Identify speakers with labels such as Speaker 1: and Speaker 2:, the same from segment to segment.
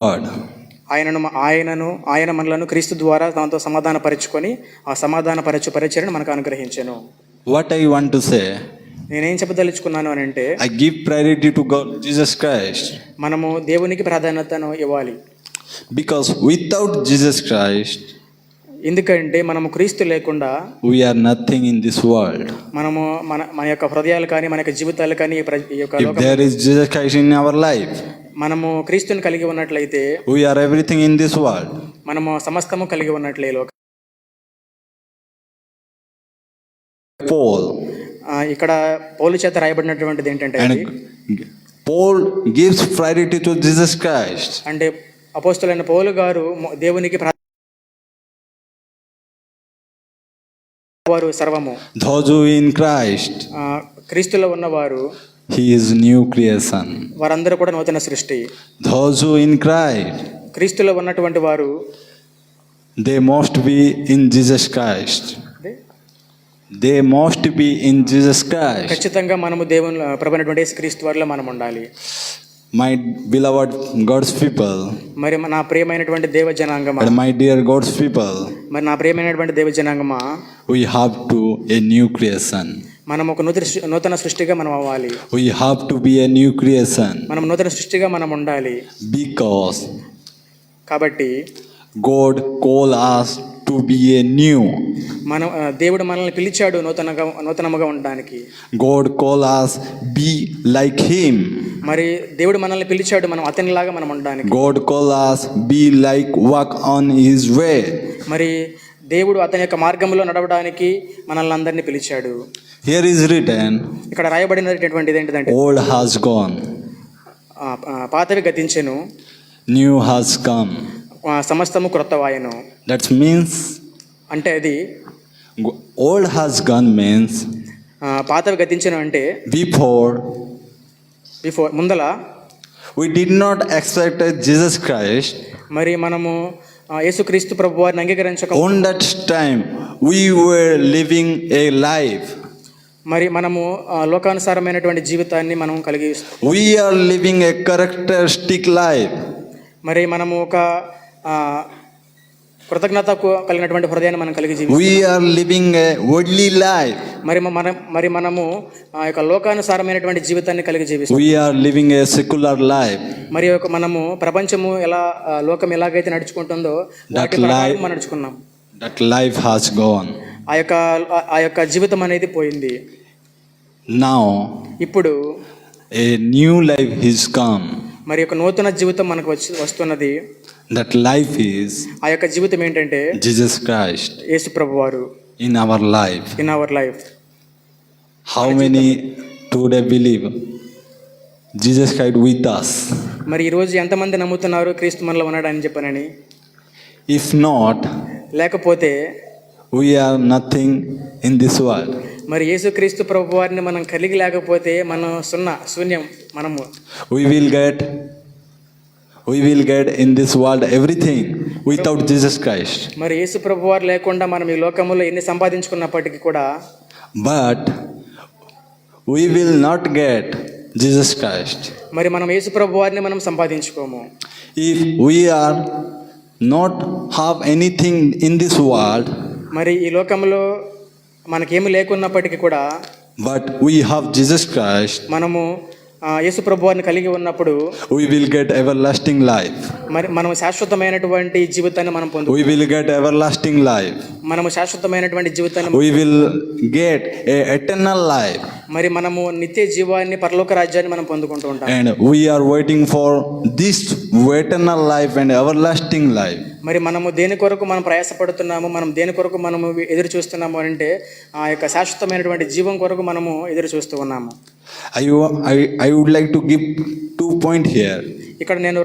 Speaker 1: God.
Speaker 2: ఆయన మనలను క్రీస్తు ద్వారా దాంతో సమాధానపరచుకొని ఆ సమాధానపరచు పరిచర్యను మనకు అనుగ్రహించెను.
Speaker 1: What I want to say,
Speaker 2: నేనేం చెప్పదలుచుకున్నాను అని అంటే,
Speaker 1: I give priority to God, Jesus Christ.
Speaker 2: మనము దేవునికి ప్రాధాన్యతను ఇవ్వాలి.
Speaker 1: Because without Jesus Christ,
Speaker 2: ఎందుకంటే మనము క్రీస్తు లేకుండా
Speaker 1: we are nothing in this world.
Speaker 2: మనము మన యొక్క హృదయాలు కానీ మన యొక్క జీవితాలు కానీ ఈ యొక్క
Speaker 1: If there is Jesus Christ in our life,
Speaker 2: మనము క్రీస్తుని కలిగి ఉన్నట్లయితే
Speaker 1: we are everything in this world.
Speaker 2: మనము సమస్తము కలిగి ఉన్నట్లే.
Speaker 1: Paul,
Speaker 2: ఇక్కడ పౌలు చేత రాయబడినటువంటిది ఏంటంటే,
Speaker 1: and Paul gives priority to Jesus Christ.
Speaker 2: అంటే అపోస్తలుడైన పౌలు గారు దేవునికి వారు సర్వము.
Speaker 1: Those who in Christ,
Speaker 2: క్రీస్తులో ఉన్నవారు,
Speaker 1: he is new creation.
Speaker 2: వారందరూ కూడా నూతన సృష్టి.
Speaker 1: Those who in Christ,
Speaker 2: క్రీస్తులో ఉన్నటువంటి వారు,
Speaker 1: they must be in Jesus Christ. They must be in Jesus Christ.
Speaker 2: ఖచ్చితంగా మనము దేవుని ప్రభువైనటువంటి యేసుక్రీస్తు వారిలో మనం ఉండాలి.
Speaker 1: My beloved God's people,
Speaker 2: మరి నా ప్రియమైనటువంటి దేవ జనాంగమా,
Speaker 1: and my dear God's people,
Speaker 2: మరి నా ప్రియమైనటువంటి దేవ జనాంగమా,
Speaker 1: we have to a new creation.
Speaker 2: మనం ఒక నూతన సృష్టిగా మనం అవ్వాలి.
Speaker 1: We have to be a new creation.
Speaker 2: మనం నూతన సృష్టిగా మనం ఉండాలి.
Speaker 1: Because
Speaker 2: కాబట్టి
Speaker 1: God call us to be a new.
Speaker 2: మనం దేవుడు మనల్ని పిలిచాడు నూతనముగా ఉండడానికి.
Speaker 1: God call us be like him.
Speaker 2: మరి దేవుడు మనల్ని పిలిచాడు మనం అతనిలాగా మనం ఉండడానికి.
Speaker 1: God call us be like walk on his way.
Speaker 2: మరి దేవుడు అతని యొక్క మార్గంలో నడవడానికి మనల్ని అందరినీ పిలిచాడు.
Speaker 1: Here is written,
Speaker 2: ఇక్కడ రాయబడినటువంటిది ఏంటిదంటే,
Speaker 1: old has gone,
Speaker 2: పాతవి గతించెను,
Speaker 1: new has come.
Speaker 2: సమస్తము క్రొత్తవాయెను.
Speaker 1: That means,
Speaker 2: అంటే అది
Speaker 1: old has gone means
Speaker 2: పాతవి గతించెను అంటే
Speaker 1: before
Speaker 2: ముందల
Speaker 1: we did not accept Jesus Christ.
Speaker 2: మరి మనము యేసుక్రీస్తు ప్రభువారిని అంగీకరించక
Speaker 1: On that time we were living a life.
Speaker 2: మరి మనము లోకానుసారమైనటువంటి జీవితాన్ని మనం కలిగి,
Speaker 1: We are living a characteristic life.
Speaker 2: మరి మనము ఒక కృతజ్ఞత కలిగినటువంటి హృదయాన్ని మనం కలిగి జీవిస్తాం.
Speaker 1: We are living a worldly life.
Speaker 2: మరి మనము ఆ యొక్క లోకానుసారమైనటువంటి జీవితాన్ని కలిగి జీవిస్తాం.
Speaker 1: We are living a secular life.
Speaker 2: మరి మనము ప్రపంచము లోకం ఎలాగైతే నడుచుకుంటుందో వాటి ప్రకారం మనం నడుచుకున్నాం.
Speaker 1: That life has gone.
Speaker 2: ఆ యొక్క జీవితం అనేది పోయింది.
Speaker 1: Now
Speaker 2: ఇప్పుడు
Speaker 1: a new life is come.
Speaker 2: మరి ఒక నూతన జీవితం మనకు వస్తున్నది.
Speaker 1: That life is
Speaker 2: ఆ యొక్క జీవితం ఏంటంటే
Speaker 1: Jesus Christ
Speaker 2: యేసు ప్రభువారు
Speaker 1: in our life.
Speaker 2: In our life.
Speaker 1: How many today believe Jesus Christ with us?
Speaker 2: మరి ఈరోజు ఎంతమంది నమ్ముతున్నారు క్రీస్తు మనలో ఉన్నాడని చెప్పనని?
Speaker 1: If not,
Speaker 2: లేకపోతే
Speaker 1: we are nothing in this world.
Speaker 2: మరి యేసుక్రీస్తు ప్రభువారిని మనం కలిగి లేకపోతే మనం శూన్యం. మనము
Speaker 1: we will get in this world everything without Jesus Christ.
Speaker 2: మరి యేసు ప్రభువారు లేకుండా మనం ఈ లోకములో ఎన్ని సంపాదించుకున్నప్పటికీ కూడా,
Speaker 1: but we will not get Jesus Christ
Speaker 2: మరి మనం యేసు ప్రభువారిని మనం సంపాదించుకోము.
Speaker 1: if we are not have anything in this world.
Speaker 2: మరి ఈ లోకంలో మనకేమి లేకున్నప్పటికీ కూడా,
Speaker 1: but we have Jesus Christ,
Speaker 2: మనము యేసు ప్రభువారిని కలిగి ఉన్నప్పుడు
Speaker 1: we will get everlasting life.
Speaker 2: మరి మనం శాశ్వతమైనటువంటి జీవితాన్ని మనం పొందుతాం.
Speaker 1: We will get everlasting life.
Speaker 2: మనము శాశ్వతమైనటువంటి జీవితాన్ని,
Speaker 1: we will get a eternal life.
Speaker 2: మరి మనము నిత్య జీవాన్ని, పరలోక రాజ్యాన్ని మనం పొందుకుంటూ ఉంటాం.
Speaker 1: And we are waiting for this eternal life and everlasting life.
Speaker 2: మరి మనము దేని కొరకు మనం ప్రయాసపడుతున్నాము, మనం దేని కొరకు మనము ఎదురు చూస్తున్నాము అంటే ఆ యొక్క శాశ్వతమైనటువంటి జీవం కొరకు మనము ఎదురు చూస్తూ ఉన్నాము.
Speaker 1: I would like to give 2 points here.
Speaker 2: ఇక్కడ నేను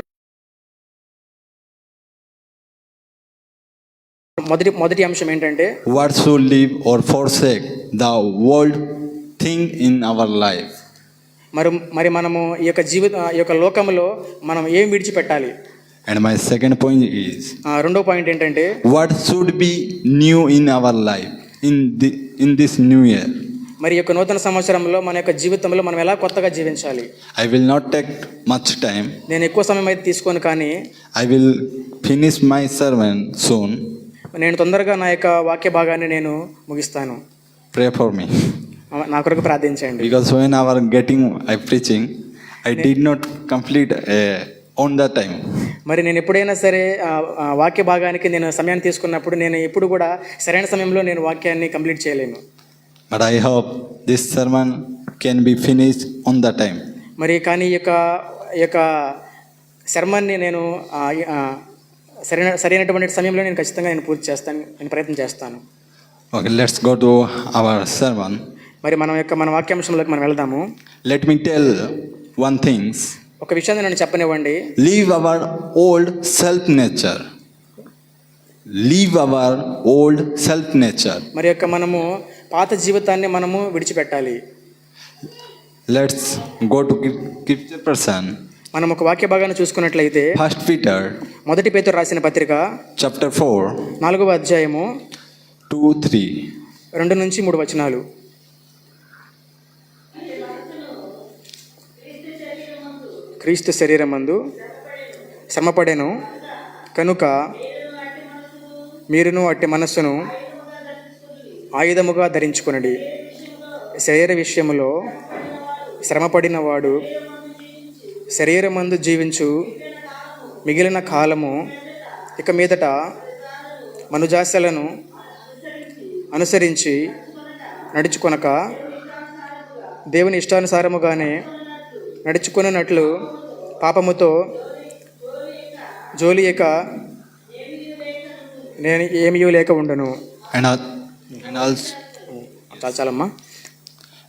Speaker 2: మొదటి అంశం ఏంటంటే,
Speaker 1: what should leave or forsake the world thing in our life.
Speaker 2: మరి మనము ఈ యొక్క లోకములో మనం ఏం విడిచిపెట్టాలి?
Speaker 1: And my second point is,
Speaker 2: రెండో పాయింట్ ఏంటంటే,
Speaker 1: what should be new in our life in this new year.
Speaker 2: మరి ఈ యొక్క నూతన సంవత్సరంలో మన యొక్క జీవితంలో మనం ఎలా కొత్తగా జీవించాలి?
Speaker 1: I will not take much time.
Speaker 2: నేను ఎక్కువ సమయం అయితే తీసుకోను, కానీ
Speaker 1: I will finish my sermon soon.
Speaker 2: నేను తొందరగా నా యొక్క వాక్య భాగాన్ని నేను ముగిస్తాను.
Speaker 1: Pray for me.
Speaker 2: నా కొరకు ప్రార్థించండి.
Speaker 1: Because when I was preaching, I did not complete on the time.
Speaker 2: మరి నేను ఎప్పుడైనా సరే వాక్య భాగానికి నేను సమయాన్ని తీసుకున్నప్పుడు నేను ఎప్పుడు కూడా సరైన సమయంలో నేను వాక్యాన్ని కంప్లీట్ చేయలేను.
Speaker 1: But I hope this sermon can be finished on the time.
Speaker 2: మరి కానీ ఈ యొక్క శర్మాన్ని నేను సరైనటువంటి సమయంలో నేను ఖచ్చితంగా నేను పూర్తి చేస్తాను, నేను ప్రయత్నం చేస్తాను.
Speaker 1: Okay, let's go to our sermon.
Speaker 2: మరి మన వాక్యాంశంలోకి మనం వెళ్దాము.
Speaker 1: Let me tell one thing.
Speaker 2: ఒక విషయాన్ని నన్ను చెప్పనివ్వండి.
Speaker 1: Leave our old self nature. Leave our old self nature.
Speaker 2: మరి మనము పాత జీవితాన్ని మనము విడిచిపెట్టాలి.
Speaker 1: Let's go to scripture person.
Speaker 2: మనం ఒక వాక్య భాగాన్ని చూసుకున్నట్లయితే
Speaker 1: First Peter.
Speaker 2: మొదటి పేతురు రాసిన పత్రిక
Speaker 1: Chapter 4.
Speaker 2: 4వ అధ్యాయము
Speaker 1: 2-3.
Speaker 2: 2 నుంచి 3 వచనాలు. క్రీస్తు శరీరమందు శ్రమపడెను కనుక మీరును అట్టి మనస్సును ఆయుధముగా ధరించుకొనుడి. శరీర విషయములో శ్రమపడిన వాడు శరీరమందు జీవించు మిగిలిన కాలము ఇక మీదట మనుజాసలను అనుసరించి నడుచుకొనక దేవుని ఇష్టానుసారముగానే నడుచుకున్నట్లు పాపముతో జోలియక నేను ఏమీ లేక ఉండను. చాలమ్మా.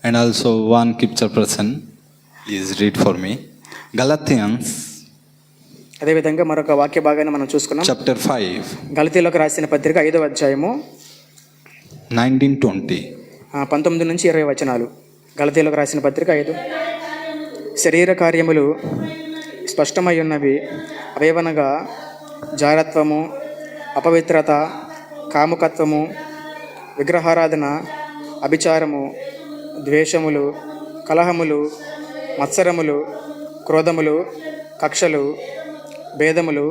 Speaker 1: And also one scripture person, please read for me. Galatians.
Speaker 2: అదేవిధంగా మరొక వాక్య భాగాన్ని మనం చూసుకున్నాం.
Speaker 1: Chapter 5.
Speaker 2: గలతీయులకు రాసిన పత్రిక 5వ అధ్యాయము
Speaker 1: 19-20.
Speaker 2: 19 నుంచి 20 వచనాలు. గలతీయులకు రాసిన పత్రిక 5. శరీర కార్యములు స్పష్టమై ఉన్నవి, అవేవనగా జారత్వము, అపవిత్రత, కాముకత్వము, విగ్రహారాధన, అభిచారము, ద్వేషములు, కలహములు, మత్సరములు, క్రోధములు, కక్షలు, భేదములు,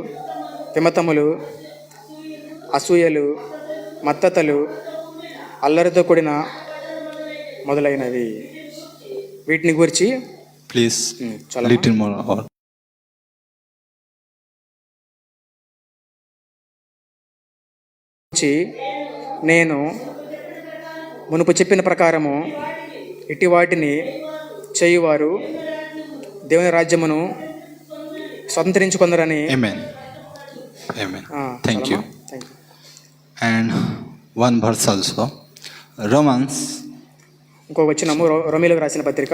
Speaker 2: విమతములు, అసూయలు, మత్తతలు, అల్లరితో కూడిన మొదలైనవి. వీటిని గురించి
Speaker 1: ప్లీజ్ లిటిల్ మోర్.
Speaker 2: నేను మునుపు చెప్పిన ప్రకారము ఇట్టి వాటిని చేయువారు దేవుని రాజ్యమును స్వతంత్రించుకొందరని.
Speaker 1: Amen. Amen. Thank you. And one verse also, Romans.
Speaker 2: ఇంకో వచనము రోమీయులకు రాసిన పత్రిక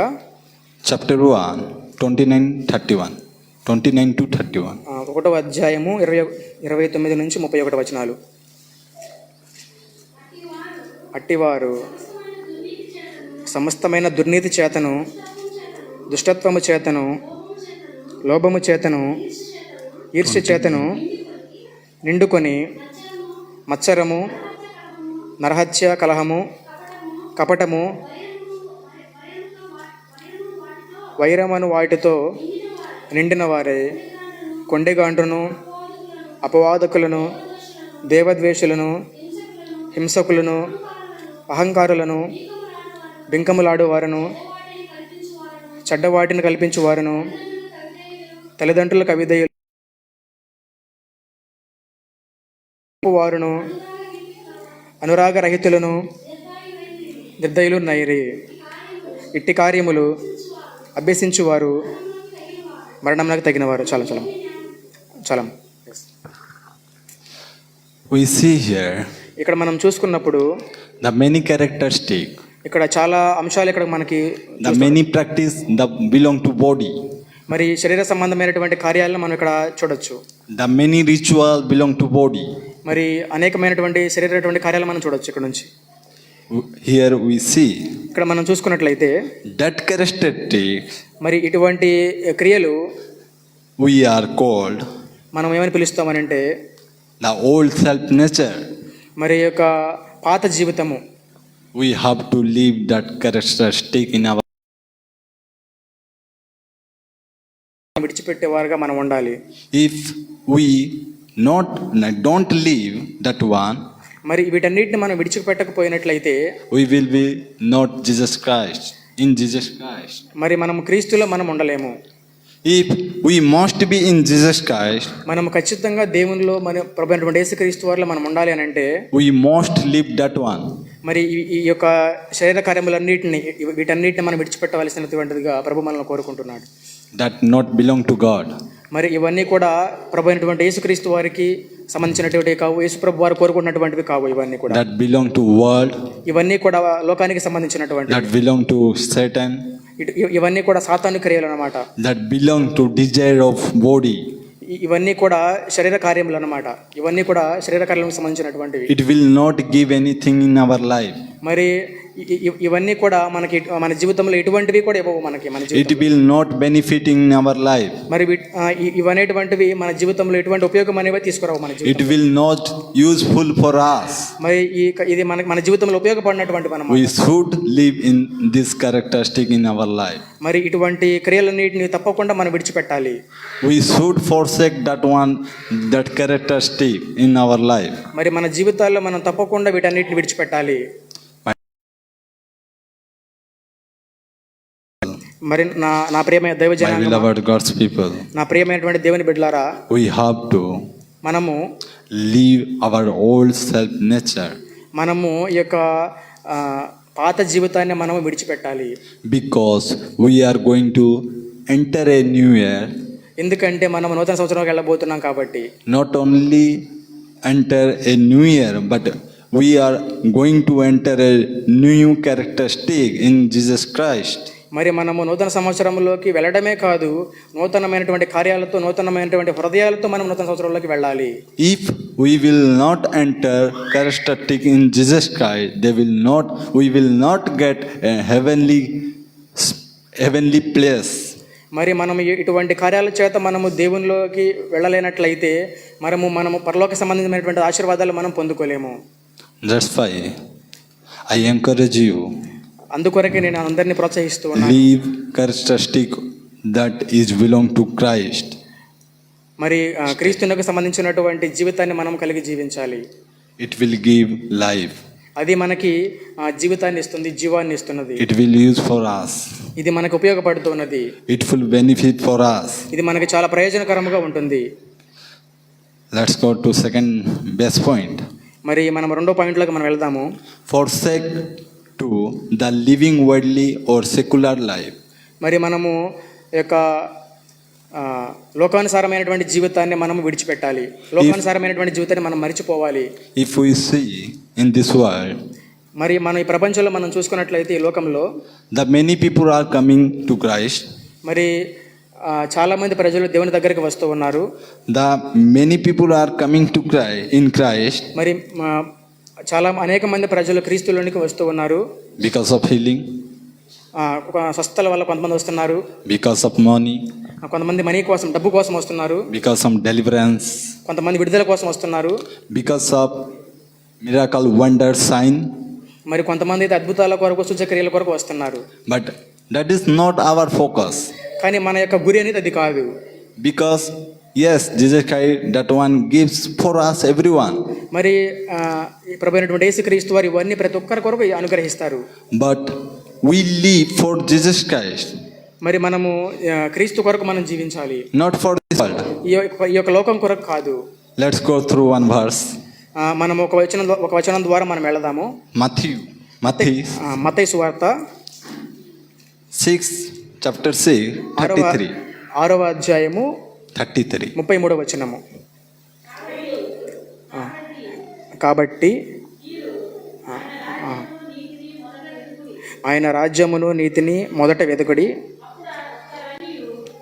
Speaker 1: Chapter 1, 29-31. 29-31.
Speaker 2: 1వ అధ్యాయము 29 నుంచి 31 వచనాలు. అట్టివారు సమస్తమైన దుర్నీతి చేతను, దుష్టత్వము చేతను, లోభము చేతను, ఈర్ష్య చేతను నిండుకొని మత్సరము, నరహత్య, కలహము, కపటము, వైరమను వాటితో నిండిన వారే కొండెగాండ్రును, అపవాదకులను, దేవద్వేషులను, హింసకులను, అహంకారులను, బింకములాడువారును, చెడ్డవాటిని కల్పించువారును, తల్లిదండ్రులకు అవిధేయులు వారును, అనురాగరహితులను, నిర్దయులు నైరి. ఇట్టి కార్యములు అభ్యసించువారు మరణంలోకి తగినవారు. చాలా.
Speaker 1: We see here
Speaker 2: ఇక్కడ మనం చూసుకున్నప్పుడు
Speaker 1: the many characteristic,
Speaker 2: ఇక్కడ చాలా అంశాలు ఇక్కడ మనకి
Speaker 1: the many practice that belong to body,
Speaker 2: మరి శరీర సంబంధమైనటువంటి కార్యాలను మనం ఇక్కడ చూడొచ్చు.
Speaker 1: the many ritual belong to body.
Speaker 2: మరి అనేకమైనటువంటి శరీరమైనటువంటి కార్యాలు మనం చూడొచ్చు ఇక్కడ నుంచి.
Speaker 1: Here we see
Speaker 2: ఇక్కడ మనం చూసుకున్నట్లయితే
Speaker 1: that characteristics
Speaker 2: మరి ఇటువంటి క్రియలు
Speaker 1: we are called
Speaker 2: మనం ఏమని పిలుస్తామనంటే
Speaker 1: the old self nature.
Speaker 2: మరి యొక్క పాత జీవితము.
Speaker 1: we have to leave that characteristic in our.
Speaker 2: విడిచిపెట్టేవారుగా మనం ఉండాలి.
Speaker 1: If we don't leave that one,
Speaker 2: మరి వీటన్నిటిని మనం విడిచిపెట్టకపోయినట్లయితే
Speaker 1: we will be not Jesus Christ, in Jesus Christ.
Speaker 2: మరి మనం క్రీస్తులో మనం ఉండలేము.
Speaker 1: If we must be in Jesus Christ,
Speaker 2: మనం ఖచ్చితంగా దేవునిలో మన ప్రభు అయినటువంటి యేసుక్రీస్తు వారిలో మనం ఉండాలి అని అంటే
Speaker 1: we must leave that one.
Speaker 2: మరి ఈ యొక్క శరీర కార్యములన్నిటిని వీటన్నిటిని మనం విడిచిపెట్టవలసినటువంటిదిగా ప్రభు మనల్ని కోరుకుంటున్నాడు.
Speaker 1: That not belong to God.
Speaker 2: మరి ఇవన్నీ కూడా ప్రభు అయినటువంటి యేసుక్రీస్తు వారికి సంబంధించినటువంటి కావు, యేసు ప్రభు వారు కోరుకున్నటువంటివి కావు. ఇవన్నీ కూడా
Speaker 1: That belong to world.
Speaker 2: ఇవన్నీ కూడా లోకానికి సంబంధించినటువంటి,
Speaker 1: That belong to Satan.
Speaker 2: ఇవన్నీ కూడా సాతాను క్రియలు అన్నమాట.
Speaker 1: That belong to desire of body.
Speaker 2: ఇవన్నీ కూడా శరీర కార్యములు అన్నమాట. ఇవన్నీ కూడా శరీర కార్యములకు సంబంధించినటువంటివి.
Speaker 1: It will not give anything in our life.
Speaker 2: మరి ఇవన్నీ కూడా మనకి మన జీవితంలో ఎటువంటివి కూడా ఇవ్వవు మనకి. మన
Speaker 1: It
Speaker 2: జీవితంలో
Speaker 1: will not benefit in our life.
Speaker 2: మరి ఇవనేటువంటివి మన జీవితంలో ఎటువంటి ఉపయోగం అనేవి తీసుకురావు మన
Speaker 1: It
Speaker 2: జీవితంలో.
Speaker 1: will not useful for us.
Speaker 2: మరి ఇది మన జీవితంలో ఉపయోగపడినటువంటి మనం.
Speaker 1: We should live in this characteristic in our life.
Speaker 2: మరి ఇటువంటి క్రియలన్నిటిని తప్పకుండా మనం విడిచిపెట్టాలి.
Speaker 1: We should forsake that one, that characteristic in our life.
Speaker 2: మరి మన జీవితాల్లో మనం తప్పకుండా వీటన్నిటిని విడిచిపెట్టాలి. మరి నా ప్రియమైన దైవ
Speaker 1: My
Speaker 2: జనాంగమా,
Speaker 1: beloved God's people,
Speaker 2: నా ప్రియమైనటువంటి దేవుని బిడ్డలారా,
Speaker 1: we have to
Speaker 2: మనము
Speaker 1: leave our old self nature
Speaker 2: ఈ యొక్క పాత జీవితాన్ని మనము విడిచిపెట్టాలి.
Speaker 1: because we are going to enter a new year.
Speaker 2: ఎందుకంటే మనం నూతన సంవత్సరంలోకి వెళ్ళబోతున్నాం కాబట్టి.
Speaker 1: Not only enter a new year, but we are going to enter a new characteristic in Jesus Christ.
Speaker 2: మరి మనము నూతన సంవత్సరంలోకి వెళ్ళడమే కాదు, నూతనమైనటువంటి కార్యాలతో, నూతనమైనటువంటి హృదయాలతో మనం నూతన సంవత్సరంలోకి వెళ్ళాలి.
Speaker 1: If we will not enter characteristic in Jesus Christ, we will not get a heavenly place.
Speaker 2: మరి మనం ఇటువంటి కార్యాల చేత మనము దేవునిలోకి వెళ్ళలేనట్లయితే మనము పరలోక సంబంధించినటువంటి ఆశీర్వాదాలు మనం పొందుకోలేము.
Speaker 1: That's why I encourage you,
Speaker 2: అందుకొరకే నేను అందరినీ ప్రోత్సహిస్తూ ఉన్నాను.
Speaker 1: leave characteristic that is belong to Christ.
Speaker 2: మరి క్రీస్తునకు సంబంధించినటువంటి జీవితాన్ని మనం కలిగి జీవించాలి.
Speaker 1: It will give life.
Speaker 2: అది మనకి జీవితాన్ని ఇస్తుంది, జీవాన్ని ఇస్తున్నది.
Speaker 1: It will use for us.
Speaker 2: ఇది మనకు ఉపయోగపడుతున్నది.
Speaker 1: It will benefit for us.
Speaker 2: ఇది మనకి చాలా ప్రయోజనకరంగా ఉంటుంది.
Speaker 1: Let's go to second best point.
Speaker 2: మరి మనం రెండో పాయింట్లోకి మనం వెళ్దాము.
Speaker 1: Forsake to the living worldly or secular life.
Speaker 2: మరి మనము యొక్క లోకానుసారమైనటువంటి జీవితాన్ని మనము విడిచిపెట్టాలి. లోకానుసారమైనటువంటి జీవితాన్ని మనం మరిచిపోవాలి.
Speaker 1: If we see in this world,
Speaker 2: మరి మనం ఈ ప్రపంచంలో మనం చూసుకున్నట్లయితే ఈ లోకంలో
Speaker 1: the many people are coming to Christ.
Speaker 2: మరి చాలా మంది ప్రజలు దేవుని దగ్గరికి వస్తూ ఉన్నారు.
Speaker 1: The many people are coming to Christ
Speaker 2: మరి అనేక మంది ప్రజలు క్రీస్తులోనికి వస్తూ ఉన్నారు.
Speaker 1: because of healing,
Speaker 2: స్వస్థల వల్ల కొంతమంది వస్తున్నారు.
Speaker 1: because of money,
Speaker 2: కొంతమంది మనీ కోసం, డబ్బు కోసం వస్తున్నారు.
Speaker 1: because of deliverance,
Speaker 2: కొంతమంది విడుదల కోసం వస్తున్నారు.
Speaker 1: because of miracle, wonder, sign.
Speaker 2: మరి కొంతమంది అయితే అద్భుతాల కొరకు, సూచక్రియల కొరకు వస్తున్నారు.
Speaker 1: But that is not our focus.
Speaker 2: కానీ మన యొక్క గురి అనేది అది కాదు.
Speaker 1: Because yes, Jesus Christ, that one gives for us everyone.
Speaker 2: మరి ప్రభువైనటువంటి యేసుక్రీస్తు వారు ఇవన్నీ ప్రతి ఒక్కరి కొరకు అనుగ్రహిస్తారు.
Speaker 1: But we live for Jesus Christ.
Speaker 2: మరి మనము క్రీస్తు కొరకు మనం జీవించాలి.
Speaker 1: Not for this world.
Speaker 2: ఈ యొక్క లోకం కొరకు కాదు.
Speaker 1: Let's go through one verse.
Speaker 2: మనం ఒక వచనం ద్వారా మనం వెళదాము. మత్తయి సువార్త
Speaker 1: 6 chapter 6 33.
Speaker 2: 6వ అధ్యాయము
Speaker 1: 33.
Speaker 2: 33వ వచనము. కాబట్టి ఆయన రాజ్యమును నీతిని మొదట వెతుకుడి,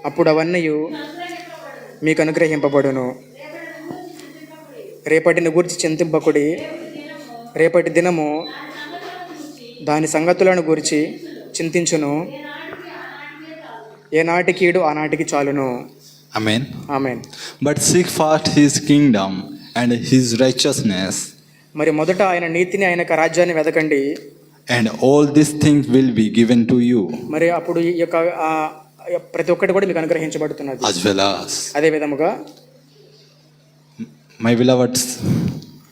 Speaker 2: అప్పుడు అవన్నీ మీకు అనుగ్రహింపబడును. రేపటిని గూర్చి చింతింపకుడి, రేపటి దినము దాని సంగతులను గూర్చి చింతించును, ఏనాటికీడు ఆనాటికి చాలును.
Speaker 1: Amen.
Speaker 2: Amen.
Speaker 1: But seek first his kingdom and his righteousness,
Speaker 2: మరి మొదట ఆయన నీతిని, ఆయన యొక్క రాజ్యాన్ని వెతకండి,
Speaker 1: and all these things will be given to you
Speaker 2: మరి అప్పుడు ఈ యొక్క ప్రతి ఒక్కటి కూడా మీకు అనుగ్రహించబడుతున్నది.
Speaker 1: as well as.
Speaker 2: అదే విధముగా
Speaker 1: My beloved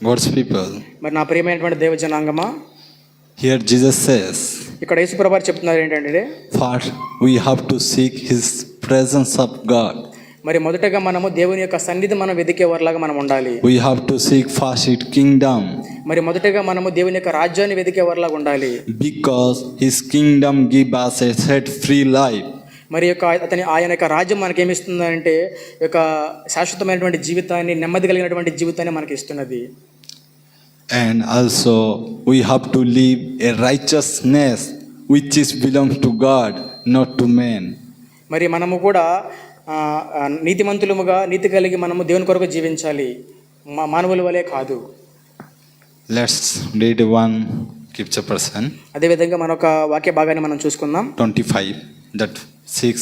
Speaker 1: God's people,
Speaker 2: మరి నా ప్రియమైనటువంటి దేవ జనాంగమా,
Speaker 1: here Jesus says,
Speaker 2: ఇక్కడ యేసుప్రభు వారు చెప్తున్నారు ఏంటంటే,
Speaker 1: first we have to seek his presence of God.
Speaker 2: మరి మొదటగా మనము దేవుని యొక్క సన్నిధి మనం వెదికే వారిలాగా మనం ఉండాలి.
Speaker 1: We have to seek first his kingdom,
Speaker 2: మరి మొదటగా మనము దేవుని యొక్క రాజ్యాన్ని వెదికే వారిలాగా ఉండాలి.
Speaker 1: because his kingdom give us a set free life.
Speaker 2: మరి యొక్క ఆయన యొక్క రాజ్యం మనకి ఏమిస్తుందంటే యొక్క శాశ్వతమైనటువంటి జీవితాన్ని, నెమ్మది కలిగినటువంటి జీవితాన్ని మనకి ఇస్తున్నది.
Speaker 1: And also we have to live a righteousness which is belongs to God, not to men.
Speaker 2: మరి మనము కూడా నీతిమంతులముగా, నీతి కలిగి మనము దేవుని కొరకు జీవించాలి, మానవుల వలె కాదు.
Speaker 1: Let's read one scripture person.
Speaker 2: అదేవిధంగా మనొక వాక్య భాగాన్ని మనం చూసుకుందాం.
Speaker 1: 25, that 6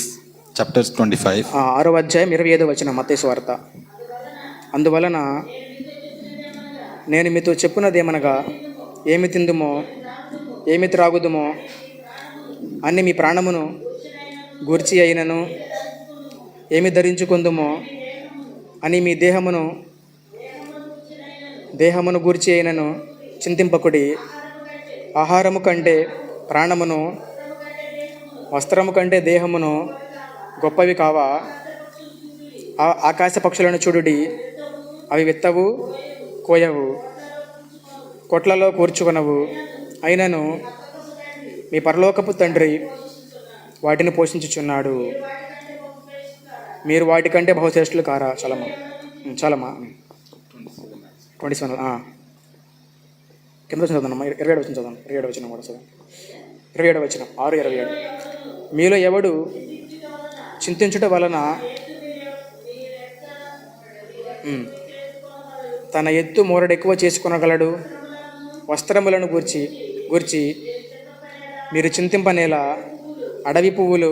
Speaker 1: chapters 25.
Speaker 2: 6వ అధ్యాయం 25వ వచనం మత్తయి సువార్త. అందువలన నేను మీతో చెప్పున్నదేమనగా, ఏమి తిందుమో ఏమి త్రాగుదుమో అన్ని మీ ప్రాణమును గూర్చి అయినను, ఏమి ధరించుకుందుమో అని మీ దేహమును గూర్చి అయినను చింతింపకుడి. ఆహారము కంటే ప్రాణమును, వస్త్రము కంటే దేహమును గొప్పవి కావా? ఆకాశ పక్షులను చూడుడి, అవి విత్తవు, కోయవు, కొట్లలో కూర్చుకొనవు, అయినను మీ పరలోకపు తండ్రి వాటిని పోషించుచున్నాడు. మీరు వాటికంటే బహుశ్రేష్ఠులు కారా? చాలమ్మా 27 కింద వచ్చిన చదవమ్మా. 27 వచ్చిన చదవండి. 27 వచ్చిన కూడా చదవండి. 27 వచ్చిన 6:27. మీలో ఎవడు చింతించుట వలన తన ఎత్తు మూరడు ఎక్కువ చేసుకొనగలడు? వస్త్రములను గూర్చి మీరు చింతింపనేలా అడవి పువ్వులు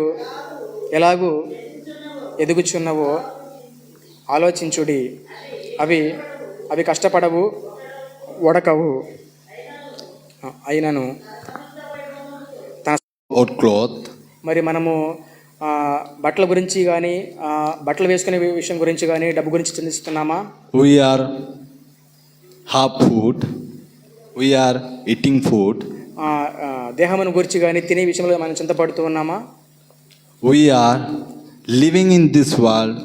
Speaker 2: ఎలాగూ ఎదుగుచున్నవో ఆలోచించుడి. అవి కష్టపడవు, వడకవు, అయినను
Speaker 1: cloth.
Speaker 2: మరి మనము బట్టల గురించి కానీ, బట్టలు వేసుకునే విషయం గురించి కానీ, డబ్బు గురించి చింతిస్తున్నామా?
Speaker 1: We are have food, we are eating food.
Speaker 2: దేహమును గురించి కానీ, తినే విషయంలో మనం చింతపడుతూ ఉన్నామా?
Speaker 1: We are living in this world,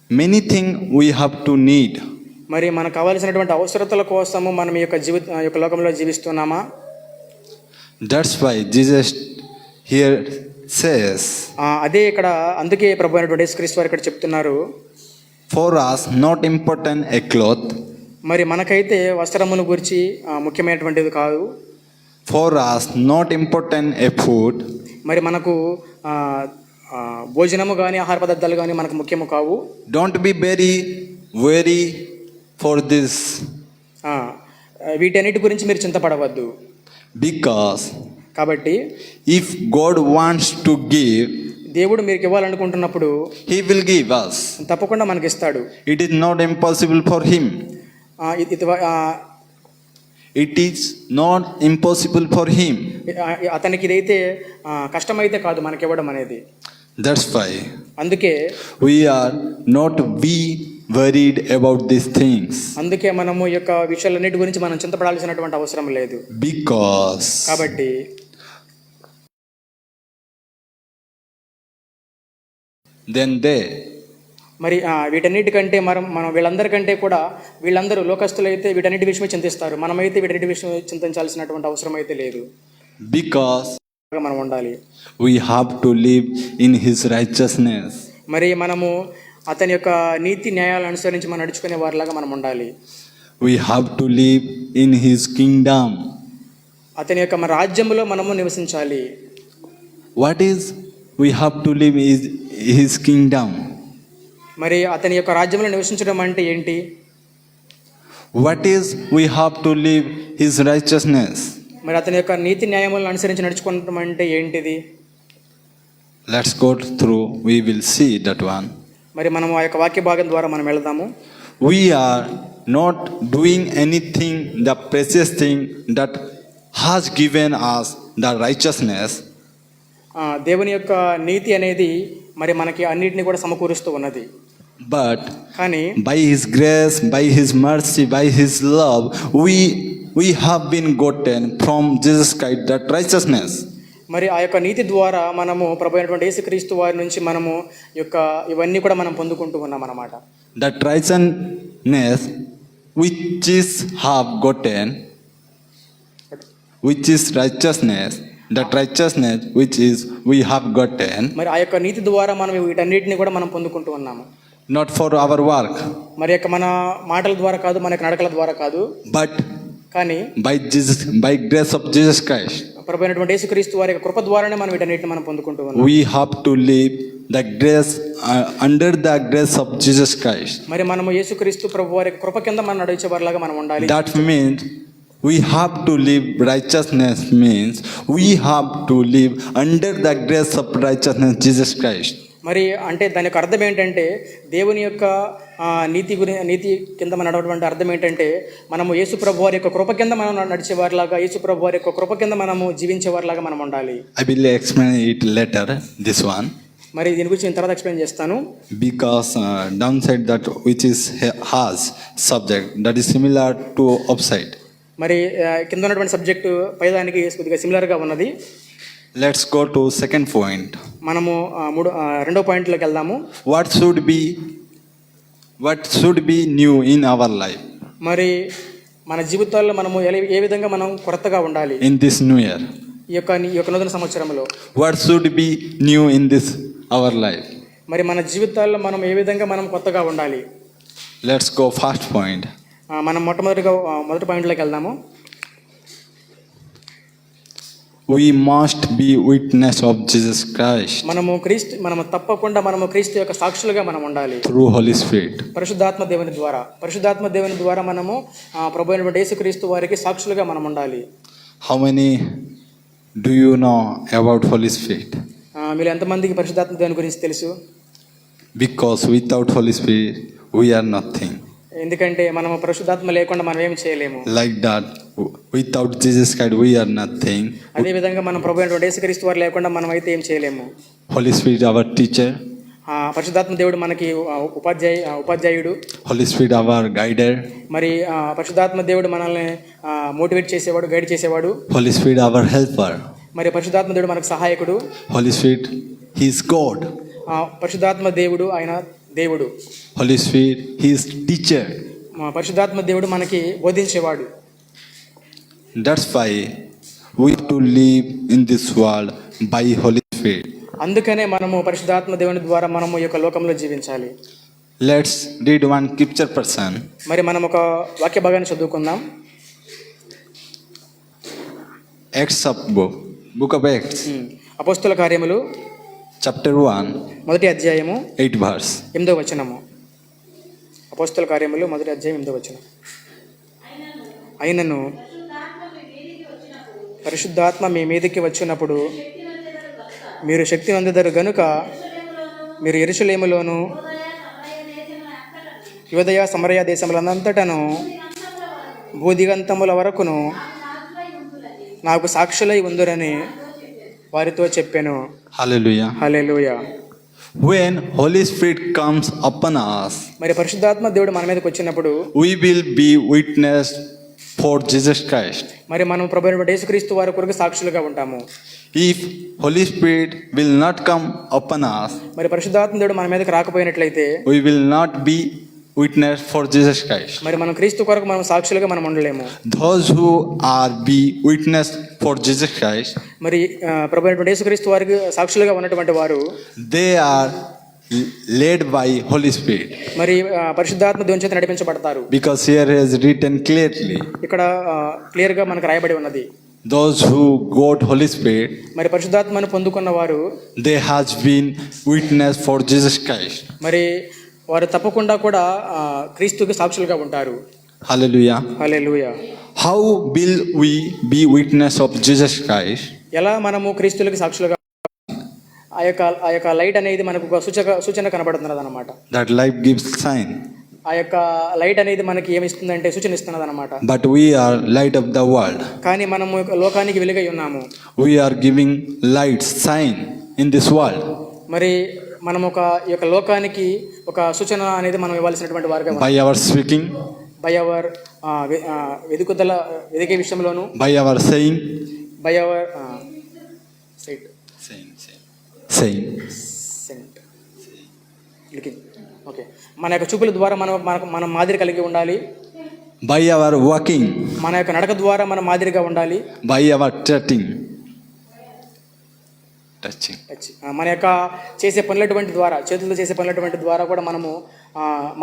Speaker 1: many things we have to need.
Speaker 2: మరి మనకు కావాల్సినటువంటి అవసరతల కోసము మనం ఈ యొక్క లోకంలో జీవిస్తున్నామా?
Speaker 1: That's why Jesus here says,
Speaker 2: అదే ఇక్కడ అందుకే ప్రభు అయినటువంటి యేసుక్రీస్తు వారు ఇక్కడ చెప్తున్నారు,
Speaker 1: for us not important a cloth.
Speaker 2: మరి మనకైతే వస్త్రమును గురించి ముఖ్యమైనటువంటిది కాదు.
Speaker 1: For us not important a food.
Speaker 2: మరి మనకు భోజనము కానీ, ఆహార పదార్థాలు కానీ మనకు ముఖ్యము కావు.
Speaker 1: Don't be very worry for this.
Speaker 2: వీటన్నిటి గురించి మీరు చింతపడవద్దు.
Speaker 1: Because
Speaker 2: కాబట్టి
Speaker 1: if God wants to give,
Speaker 2: దేవుడు మీకు ఇవ్వాలనుకుంటున్నప్పుడు
Speaker 1: He will give us.
Speaker 2: తప్పకుండా మనకి ఇస్తాడు.
Speaker 1: It is not impossible for Him. It is not impossible for Him.
Speaker 2: అతనికి ఇదైతే కష్టమైతే కాదు మనకి ఇవ్వడం అనేది.
Speaker 1: That's why
Speaker 2: అందుకే
Speaker 1: we are not worried about these things.
Speaker 2: అందుకే మనము ఈ యొక్క విషయాలన్నిటి గురించి మనం చింతపడాల్సినటువంటి అవసరం లేదు.
Speaker 1: Because
Speaker 2: కాబట్టి
Speaker 1: then they,
Speaker 2: మరి వీటన్నిటికంటే మనం వీళ్ళందరికంటే కూడా, వీళ్ళందరూ లోకస్తులు అయితే వీటన్నిటి విషయమే చింతిస్తారు, మనమైతే వీటన్నిటి విషయం చింతించాల్సినటువంటి అవసరం అయితే లేదు.
Speaker 1: because
Speaker 2: మనం ఉండాలి.
Speaker 1: we have to live in His righteousness.
Speaker 2: మరి మనము అతని యొక్క నీతి న్యాయాలను అనుసరించి మనం నడుచుకునే వారిలాగా మనం ఉండాలి.
Speaker 1: We have to live in His kingdom.
Speaker 2: అతని యొక్క మన రాజ్యంలో మనము నివసించాలి.
Speaker 1: What is we have to live in His kingdom?
Speaker 2: మరి అతని యొక్క రాజ్యంలో నివసించడం అంటే ఏంటి?
Speaker 1: What is we have to live His righteousness?
Speaker 2: మరి అతని యొక్క నీతి న్యాయములను అనుసరించి నడుచుకోవడం అంటే ఏంటిది?
Speaker 1: Let's go through, we will see that one.
Speaker 2: మరి మనం ఆ యొక్క వాక్య భాగం ద్వారా మనం వెళ్దాము.
Speaker 1: We are not doing anything, the precious thing that has given us the righteousness,
Speaker 2: దేవుని యొక్క నీతి అనేది మరి మనకి అన్నిటిని కూడా సమకూరుస్తూ ఉన్నది.
Speaker 1: but
Speaker 2: కానీ
Speaker 1: by His grace, by His mercy, by His love, we have been gotten from Jesus Christ that righteousness.
Speaker 2: మరి ఆ యొక్క నీతి ద్వారా మనము ప్రభు అయినటువంటి యేసుక్రీస్తు వారి నుంచి మనము యొక్క ఇవన్నీ కూడా మనం పొందుకుంటూ ఉన్నాం అన్నమాట.
Speaker 1: That righteousness which is have gotten, which is righteousness, that righteousness which is we have gotten,
Speaker 2: మరి ఆ యొక్క నీతి ద్వారా మనం వీటన్నిటిని కూడా మనం పొందుకుంటూ ఉన్నాము.
Speaker 1: not for our work,
Speaker 2: మరి యొక్క మన మాటల ద్వారా కాదు, మన యొక్క నడకల ద్వారా కాదు,
Speaker 1: but
Speaker 2: కానీ
Speaker 1: by grace of Jesus Christ.
Speaker 2: ప్రభు అయినటువంటి యేసుక్రీస్తు వారి యొక్క కృప ద్వారానే మనం వీటన్నిటిని మనం పొందుకుంటూ ఉన్నాం.
Speaker 1: We have to live the grace under the grace of Jesus Christ.
Speaker 2: మరి మనము యేసుక్రీస్తు ప్రభు వారి యొక్క కృప కింద మనం నడిచే వారిలాగా మనం ఉండాలి.
Speaker 1: That means we have to live righteousness, means we have to live under the grace of righteousness Jesus Christ.
Speaker 2: మరి అంటే దాని యొక్క అర్థం ఏంటంటే దేవుని యొక్క నీతి కింద మనం నడవటువంటి అర్థం ఏంటంటే మనము యేసు ప్రభు వారి యొక్క కృప కింద మనం నడిచేవారిలాగా, యేసు ప్రభు వారి యొక్క కృప కింద మనము జీవించేవారిలాగా మనం ఉండాలి.
Speaker 1: I will explain it later, this one,
Speaker 2: మరి దీని గురించి నేను తర్వాత ఎక్స్ప్లెయిన్ చేస్తాను.
Speaker 1: because downside that which is has subject that is similar to upside.
Speaker 2: మరి కింద ఉన్నటువంటి సబ్జెక్టు పైదానికి కొద్దిగా సిమిలర్గా ఉన్నది.
Speaker 1: Let's go to second point.
Speaker 2: మనము రెండో పాయింట్లోకి వెళ్దాము.
Speaker 1: What should be new in our life
Speaker 2: మరి మన జీవితాల్లో మనము ఏ విధంగా మనం కొత్తగా ఉండాలి
Speaker 1: in this new year?
Speaker 2: ఈ యొక్క నూతన సంవత్సరంలో
Speaker 1: What should be new in this our life?
Speaker 2: మరి మన జీవితాల్లో మనం ఏ విధంగా మనం కొత్తగా ఉండాలి?
Speaker 1: Let's go first point.
Speaker 2: మనం మొదటి పాయింట్లోకి వెళ్దాము.
Speaker 1: We must be witness of Jesus Christ
Speaker 2: మనము తప్పకుండా మనము క్రీస్తు యొక్క సాక్షులుగా మనం ఉండాలి.
Speaker 1: through Holy Spirit.
Speaker 2: పరిశుద్ధాత్మ దేవుని ద్వారా మనము ప్రభు అయినటువంటి యేసుక్రీస్తు వారికి సాక్షులుగా మనం ఉండాలి.
Speaker 1: How many do you know about Holy Spirit?
Speaker 2: మీరు ఎంతమందికి పరిశుద్ధాత్మ దేవుని గురించి తెలుసు?
Speaker 1: Because without Holy Spirit we are nothing.
Speaker 2: ఎందుకంటే మనము పరిశుద్ధాత్మ లేకుండా మనం ఏమి చేయలేము.
Speaker 1: Like that, without Jesus Christ we are nothing.
Speaker 2: అదే విధంగా మనం ప్రభు అయినటువంటి యేసుక్రీస్తు వారు లేకుండా మనం అయితే ఏం చేయలేము.
Speaker 1: Holy Spirit our teacher.
Speaker 2: పరిశుద్ధాత్మ దేవుడు మనకి ఉపాధ్యాయుడు.
Speaker 1: Holy Spirit our guider.
Speaker 2: మరి పరిశుద్ధాత్మ దేవుడు మనల్ని మోటివేట్ చేసేవాడు, గైడ్ చేసేవాడు.
Speaker 1: Holy Spirit our helper.
Speaker 2: మరి పరిశుద్ధాత్మ దేవుడు మనకు సహాయకుడు.
Speaker 1: Holy Spirit he is God.
Speaker 2: పరిశుద్ధాత్మ దేవుడు ఆయన దేవుడు.
Speaker 1: Holy Spirit he is teacher.
Speaker 2: పరిశుద్ధాత్మ దేవుడు మనకి బోధించేవాడు.
Speaker 1: That's why we have to live in this world by Holy Spirit.
Speaker 2: అందుకనే మనము పరిశుద్ధాత్మ దేవుని ద్వారా మనము ఈ యొక్క లోకంలో జీవించాలి.
Speaker 1: Let's read one scripture person.
Speaker 2: మరి మనం ఒక వాక్య భాగాన్ని చదువుకుందాం.
Speaker 1: Acts of book of Acts.
Speaker 2: అపోస్తల కార్యములు
Speaker 1: chapter 1
Speaker 2: మొదటి అధ్యాయము
Speaker 1: 8 verse.
Speaker 2: 8వ వచనము. అపోస్తల కార్యములు మొదటి అధ్యాయం 8వ వచనం. అయినను పరిశుద్ధాత్మ మీ మీదకి వచ్చినప్పుడు మీరు శక్తి నొందెదరు గనుక మీరు యెరూషలేములోను యూదయ సమరయ దేశములంతటను భూదిగంతముల వరకును నాకు సాక్షులై ఉందురని వారితో చెప్పాను.
Speaker 1: Hallelujah.
Speaker 2: Hallelujah.
Speaker 1: When Holy Spirit comes upon us,
Speaker 2: మరి పరిశుద్ధాత్మ దేవుడు మన మీదకి వచ్చినప్పుడు
Speaker 1: we will be witness for Jesus Christ.
Speaker 2: మరి మనం ప్రభు అయిన యేసుక్రీస్తు వారి కొరకు సాక్షులుగా ఉంటాము.
Speaker 1: If Holy Spirit will not come upon us,
Speaker 2: మరి పరిశుద్ధాత్మ దేవుడు మన మీదకి రాకపోయినట్లయితే
Speaker 1: we will not be witness for Jesus Christ.
Speaker 2: మరి మనం క్రీస్తు కొరకు మనం సాక్షులుగా మనం ఉండలేము.
Speaker 1: Those who are be witness for Jesus Christ,
Speaker 2: మరి ప్రభు అయిన యేసుక్రీస్తు వారికి సాక్షులుగా ఉన్నటువంటి వారు
Speaker 1: they are led by Holy Spirit.
Speaker 2: మరి పరిశుద్ధాత్మ దేవుని చేత నడిపించబడతారు.
Speaker 1: Because here is written clearly,
Speaker 2: ఇక్కడ క్లియర్ గా మనకు రాయబడి ఉన్నది.
Speaker 1: those who got Holy Spirit,
Speaker 2: మరి పరిశుద్ధాత్మను పొందుకున్న వారు
Speaker 1: they has been witness for Jesus Christ.
Speaker 2: మరి వారు తప్పకుండా కూడా క్రీస్తుకి సాక్షులుగా ఉంటారు.
Speaker 1: Hallelujah.
Speaker 2: Hallelujah.
Speaker 1: How will we be witness of Jesus Christ?
Speaker 2: ఎలా మనము క్రీస్తులకి సాక్షులుగా ఆ యొక్క లైట్ అనేది మనకు ఒక సూచన కనబడుతున్నది అన్నమాట.
Speaker 1: That light gives sign.
Speaker 2: ఆ యొక్క లైట్ అనేది మనకి ఏమిస్తుందంటే సూచన ఇస్తున్నది అనమాట.
Speaker 1: But we are light of the world.
Speaker 2: కానీ మనము యొక్క లోకానికి వెలుగై ఉన్నాము.
Speaker 1: We are giving light, sign in this world.
Speaker 2: మరి మనం ఈ యొక్క లోకానికి ఒక సూచన అనేది మనం ఇవ్వాల్సినటువంటి వారుగా
Speaker 1: By our speaking,
Speaker 2: by our వెదికే విషయంలోను,
Speaker 1: by our saying,
Speaker 2: by our
Speaker 1: saying.
Speaker 2: ఓకే, మన యొక్క చూపుల ద్వారా మనం మాదిరి కలిగి ఉండాలి.
Speaker 1: By our walking,
Speaker 2: మన యొక్క నడక ద్వారా మనం మాదిరిగా ఉండాలి.
Speaker 1: by our touching.
Speaker 2: మన యొక్క చేసే పనులటువంటి ద్వారా, చేతులతో చేసే పనులటువంటి ద్వారా కూడా మనము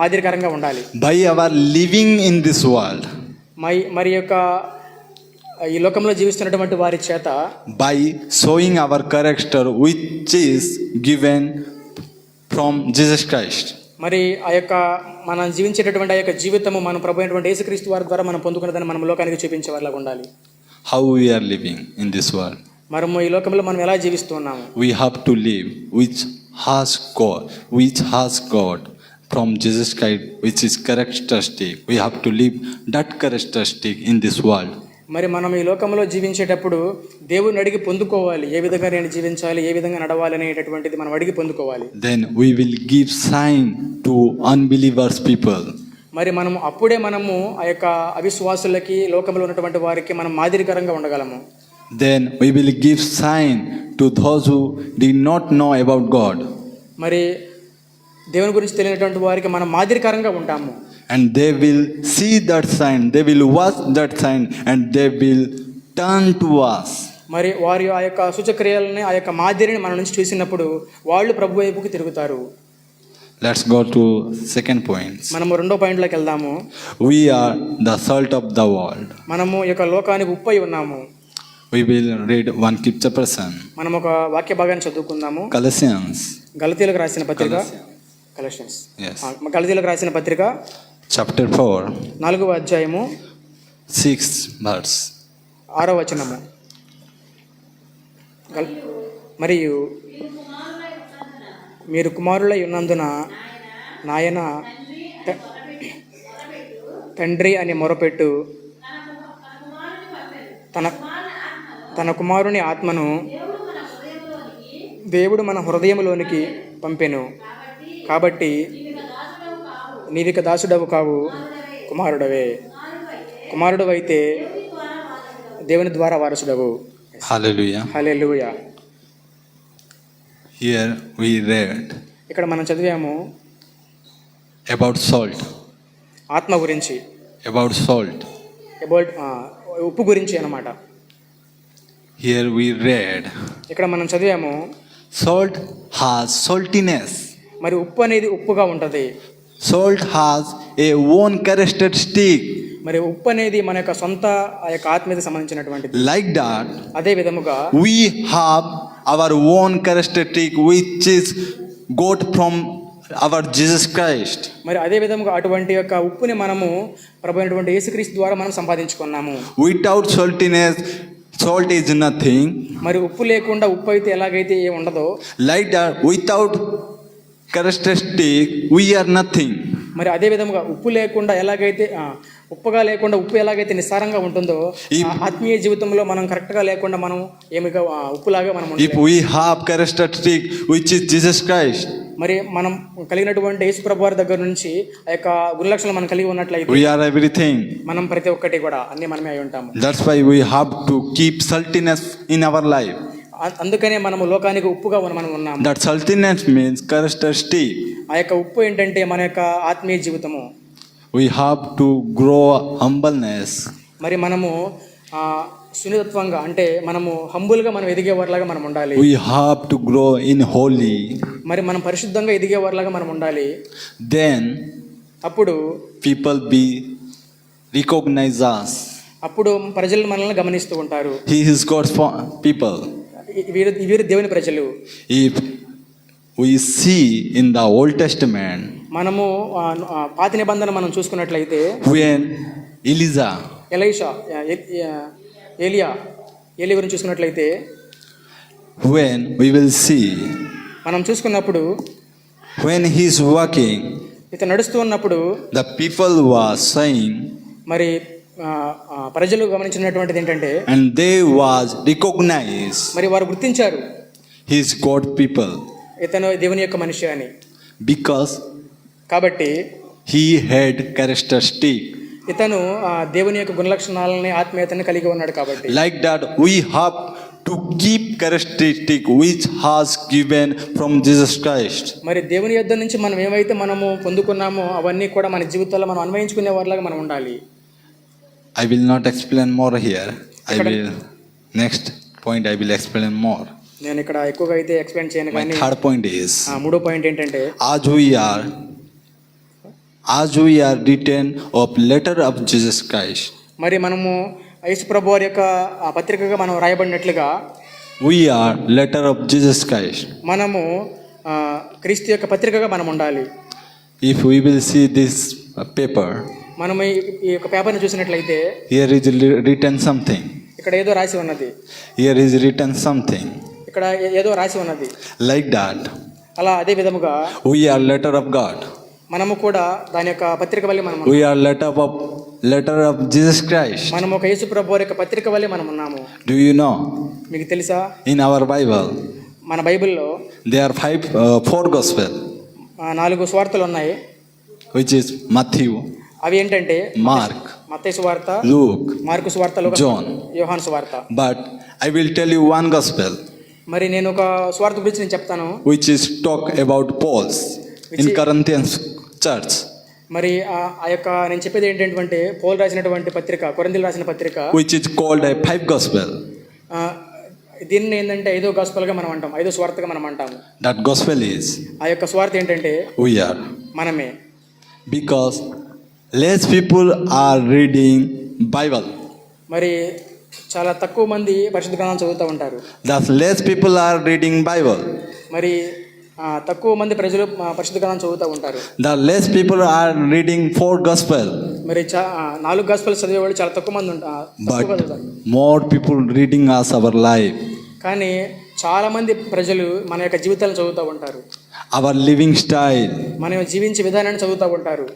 Speaker 2: మాదిరికరంగా ఉండాలి.
Speaker 1: By our living in this world,
Speaker 2: మరి యొక్క ఈ లోకంలో జీవిస్తున్నటువంటి వారి చేత,
Speaker 1: by showing our character which is given from Jesus Christ.
Speaker 2: మరి ఆ యొక్క మనం జీవించేటటువంటి ఆ యొక్క జీవితము మనం ప్రభు అయినటువంటి యేసుక్రీస్తు వారి ద్వారా మనం పొందుకున్నదని మనం లోకానికి చూపించే వారిలాగా ఉండాలి.
Speaker 1: How we are living in this world.
Speaker 2: మనము ఈ లోకంలో మనం ఎలా జీవిస్తూ ఉన్నాము?
Speaker 1: We have to live which has God from Jesus Christ, which is characteristic. We have to live that characteristic in this world.
Speaker 2: మరి మనం ఈ లోకంలో జీవించేటప్పుడు దేవుని అడిగి పొందుకోవాలి. ఏ విధంగా నేను జీవించాలి, ఏ విధంగా నడవాలి అనేటటువంటిది మనం అడిగి పొందుకోవాలి.
Speaker 1: Then we will give sign to unbelievers people.
Speaker 2: మరి మనము అప్పుడే మనము ఆ యొక్క అవిశ్వాసులకి, లోకంలో ఉన్నటువంటి వారికి మనం మాదిరికరంగా ఉండగలము.
Speaker 1: Then we will give sign to those who did not know about God.
Speaker 2: మరి దేవుని గురించి తెలియనటువంటి వారికి మనం మాదిరికరంగా ఉంటాము.
Speaker 1: And they will see that sign, they will watch that sign, and they will turn to us.
Speaker 2: మరి వారి ఆ యొక్క సూచక్రియలని, ఆ యొక్క మాదిరిని మన నుంచి చూసినప్పుడు వాళ్ళు ప్రభు వైపుకి తిరుగుతారు.
Speaker 1: Let's go to second point.
Speaker 2: మనము రెండో పాయింట్లోకి వెళ్దాము.
Speaker 1: We are the salt of the world.
Speaker 2: మనము ఈ యొక్క లోకానికి ఉప్పై ఉన్నాము.
Speaker 1: We will read one scripture person.
Speaker 2: మనం ఒక వాక్య భాగాన్ని చదువుకుందాము.
Speaker 1: Colossians.
Speaker 2: గలతీయులకు రాసిన పత్రిక. Colossians.
Speaker 1: Yes.
Speaker 2: గలతీయులకు రాసిన పత్రిక
Speaker 1: Chapter 4.
Speaker 2: 4వ అధ్యాయము
Speaker 1: 6th verse.
Speaker 2: 6వ వచనము. మరియు మీరు కుమారులై ఉన్నందున నాయన తండ్రి అని మొరపెట్టు తన కుమారుని ఆత్మను దేవుడు మన హృదయంలోనికి పంపెను. కాబట్టి నీవిక దాసుడవు కావు, కుమారుడవే. కుమారుడు అయితే దేవుని ద్వారా వారసుడవు.
Speaker 1: Hallelujah.
Speaker 2: Hallelujah.
Speaker 1: Here we read
Speaker 2: ఇక్కడ మనం చదివాము
Speaker 1: about salt.
Speaker 2: ఆత్మ గురించి,
Speaker 1: About salt.
Speaker 2: అబౌట్ ఉప్పు గురించి అన్నమాట.
Speaker 1: Here we read
Speaker 2: ఇక్కడ మనం చదివాము
Speaker 1: salt has saltiness.
Speaker 2: మరి ఉప్పు అనేది ఉప్పుగా ఉంటుంది.
Speaker 1: Salt has a own characteristic.
Speaker 2: మరి ఉప్పు అనేది మన యొక్క సొంత ఆ యొక్క ఆత్మీయతకు సంబంధించినటువంటిది.
Speaker 1: Like that,
Speaker 2: అదే విధముగా
Speaker 1: we have our own characteristic which is got from our Jesus Christ.
Speaker 2: మరి అదే విధముగా అటువంటి యొక్క ఉప్పుని మనము ప్రభు అయినటువంటి యేసుక్రీస్తు ద్వారా మనం సంపాదించుకున్నాము.
Speaker 1: Without saltiness, salt is nothing.
Speaker 2: మరి ఉప్పు లేకుండా ఉప్పు అయితే ఎలాగైతే ఏమి ఉండదో,
Speaker 1: Like that, without characteristic, we are nothing.
Speaker 2: మరి అదే విధముగా ఉప్పు లేకుండా ఎలాగైతే ఉప్పుగా లేకుండా ఉప్పు ఎలాగైతే నిస్సారంగా ఉంటుందో, ఆత్మీయ జీవితంలో మనం కరెక్ట్గా లేకుండా మనం ఏమిగా ఉప్పులాగా మనం
Speaker 1: If we have characteristic which is Jesus Christ,
Speaker 2: మరి మనం కలిగినటువంటి యేసు ప్రభు వారి దగ్గర నుంచి ఆ యొక్క గుణలక్షణాలు మనం కలిగి ఉన్నట్లయితే
Speaker 1: we are everything.
Speaker 2: మనం ప్రతి ఒక్కటి కూడా అన్ని మనమే అయి ఉంటాము.
Speaker 1: That's why we have to keep saltiness in our life.
Speaker 2: అందుకనే మనము లోకానికి ఉప్పుగా మనం ఉన్నాము.
Speaker 1: That saltiness means characteristic.
Speaker 2: ఆ యొక్క ఉప్పు ఏంటంటే మన యొక్క ఆత్మీయ జీవితము.
Speaker 1: We have to grow humbleness.
Speaker 2: మరి మనము సున్నితత్వంగా అంటే మనము హంబుల్గా మనం ఎదిగేవారిలాగా మనం ఉండాలి.
Speaker 1: We have to grow in holy.
Speaker 2: మరి మనం పరిశుద్ధంగా ఎదిగేవారిలాగా మనం ఉండాలి.
Speaker 1: Then
Speaker 2: అప్పుడు
Speaker 1: people be recognize us.
Speaker 2: అప్పుడు ప్రజలు మనల్ని గమనిస్తూ ఉంటారు.
Speaker 1: He is God's people.
Speaker 2: వీరు దేవుని ప్రజలు.
Speaker 1: If we see in the Old Testament,
Speaker 2: మనము పాత నిబంధన మనం చూసుకున్నట్లయితే
Speaker 1: when
Speaker 2: ఎలీషా ఏలియా గురించి చూసుకున్నట్లయితే,
Speaker 1: when we will see
Speaker 2: మనం చూసుకున్నప్పుడు
Speaker 1: when he is working
Speaker 2: ఇతను నడుస్తూ ఉన్నప్పుడు
Speaker 1: the people were saying,
Speaker 2: మరి ప్రజలు గమనించినటువంటిది ఏంటంటే,
Speaker 1: and they was recognized
Speaker 2: మరి వారు గుర్తించారు
Speaker 1: his God people
Speaker 2: ఇతను దేవుని యొక్క మనిషి అని.
Speaker 1: because
Speaker 2: కాబట్టి
Speaker 1: he had characteristic
Speaker 2: ఇతను దేవుని యొక్క గుణలక్షణాలని ఆత్మీయతని కలిగి ఉన్నాడు. కాబట్టి
Speaker 1: like that we have to keep characteristic which has given from Jesus Christ.
Speaker 2: మరి దేవుని యొద్ద నుంచి మనం ఏమైతే మనము పొందుకున్నామో అవన్నీ కూడా మన జీవితాల్లో మనం అన్వయించుకునే వారిలాగా మనం ఉండాలి.
Speaker 1: I will not explain more here. Next point I will explain more.
Speaker 2: నేను ఇక్కడ ఎక్కువగా అయితే ఎక్స్ప్లెయిన్ చేయను.
Speaker 1: My
Speaker 2: కానీ
Speaker 1: third point is,
Speaker 2: మూడో పాయింట్ ఏంటంటే,
Speaker 1: as we are written of letter of Jesus Christ,
Speaker 2: మరి మనము యేసు ప్రభు వారి యొక్క పత్రికగా మనం రాయబడినట్లుగా
Speaker 1: we are letter of Jesus Christ.
Speaker 2: మనము క్రీస్తు యొక్క పత్రికగా మనం ఉండాలి.
Speaker 1: If we will see this paper,
Speaker 2: మనం ఈ యొక్క పేపర్ని చూసినట్లయితే
Speaker 1: here is written something.
Speaker 2: ఇక్కడ ఏదో రాసి ఉన్నది.
Speaker 1: Here is written something.
Speaker 2: ఇక్కడ ఏదో రాసి ఉన్నది.
Speaker 1: Like that,
Speaker 2: అలా అదే విధముగా
Speaker 1: we are letter of God.
Speaker 2: మనము కూడా దాని యొక్క పత్రిక వల్లే మనం
Speaker 1: We are letter of Jesus Christ.
Speaker 2: మనం ఒక యేసు ప్రభు వారి యొక్క పత్రిక వల్లే మనం ఉన్నాము.
Speaker 1: Do you know?
Speaker 2: మీకు తెలుసా?
Speaker 1: In our Bible,
Speaker 2: మన బైబిల్లో
Speaker 1: there are four gospel,
Speaker 2: 4 సువార్తలు ఉన్నాయి.
Speaker 1: which is Matthew,
Speaker 2: అవి ఏంటంటే
Speaker 1: Mark,
Speaker 2: మత్తయి సువార్త,
Speaker 1: Luke,
Speaker 2: మార్కు సువార్త,
Speaker 1: John.
Speaker 2: యోహాను సువార్త.
Speaker 1: But I will tell you one gospel
Speaker 2: మరి నేను ఒక సువార్త గురించి నేను చెప్తాను,
Speaker 1: which is talk about Paul's in Corinthians church,
Speaker 2: మరి ఆ యొక్క నేను చెప్పేది ఏంటంటే పౌలు రాసినటువంటి పత్రిక, కొరింథీయులకు రాసిన పత్రిక,
Speaker 1: which is called a five gospel.
Speaker 2: దీన్ని ఏంటంటే 5వ గాస్పెల్గా మనం అంటాం, 5వ సువార్తగా మనం అంటాము.
Speaker 1: That gospel is,
Speaker 2: ఆ యొక్క సువార్త ఏంటంటే
Speaker 1: we are,
Speaker 2: మనమే.
Speaker 1: because less people are reading Bible.
Speaker 2: మరి చాలా తక్కువ మంది పరిశుద్ధ గ్రంథం చదువుతూ ఉంటారు.
Speaker 1: That less people are reading Bible.
Speaker 2: మరి తక్కువ మంది ప్రజలు పరిశుద్ధ గ్రంథం చదువుతూ ఉంటారు.
Speaker 1: The less people are reading four gospel.
Speaker 2: మరి 4 గాస్పెల్స్ చదివేవాళ్ళు చాలా తక్కువ మంది ఉంటారు.
Speaker 1: But more people reading us our life.
Speaker 2: కానీ చాలా మంది ప్రజలు మన యొక్క జీవితాలను చదువుతూ ఉంటారు.
Speaker 1: Our living style.
Speaker 2: మనం జీవించే విధానాన్ని చదువుతూ ఉంటారు.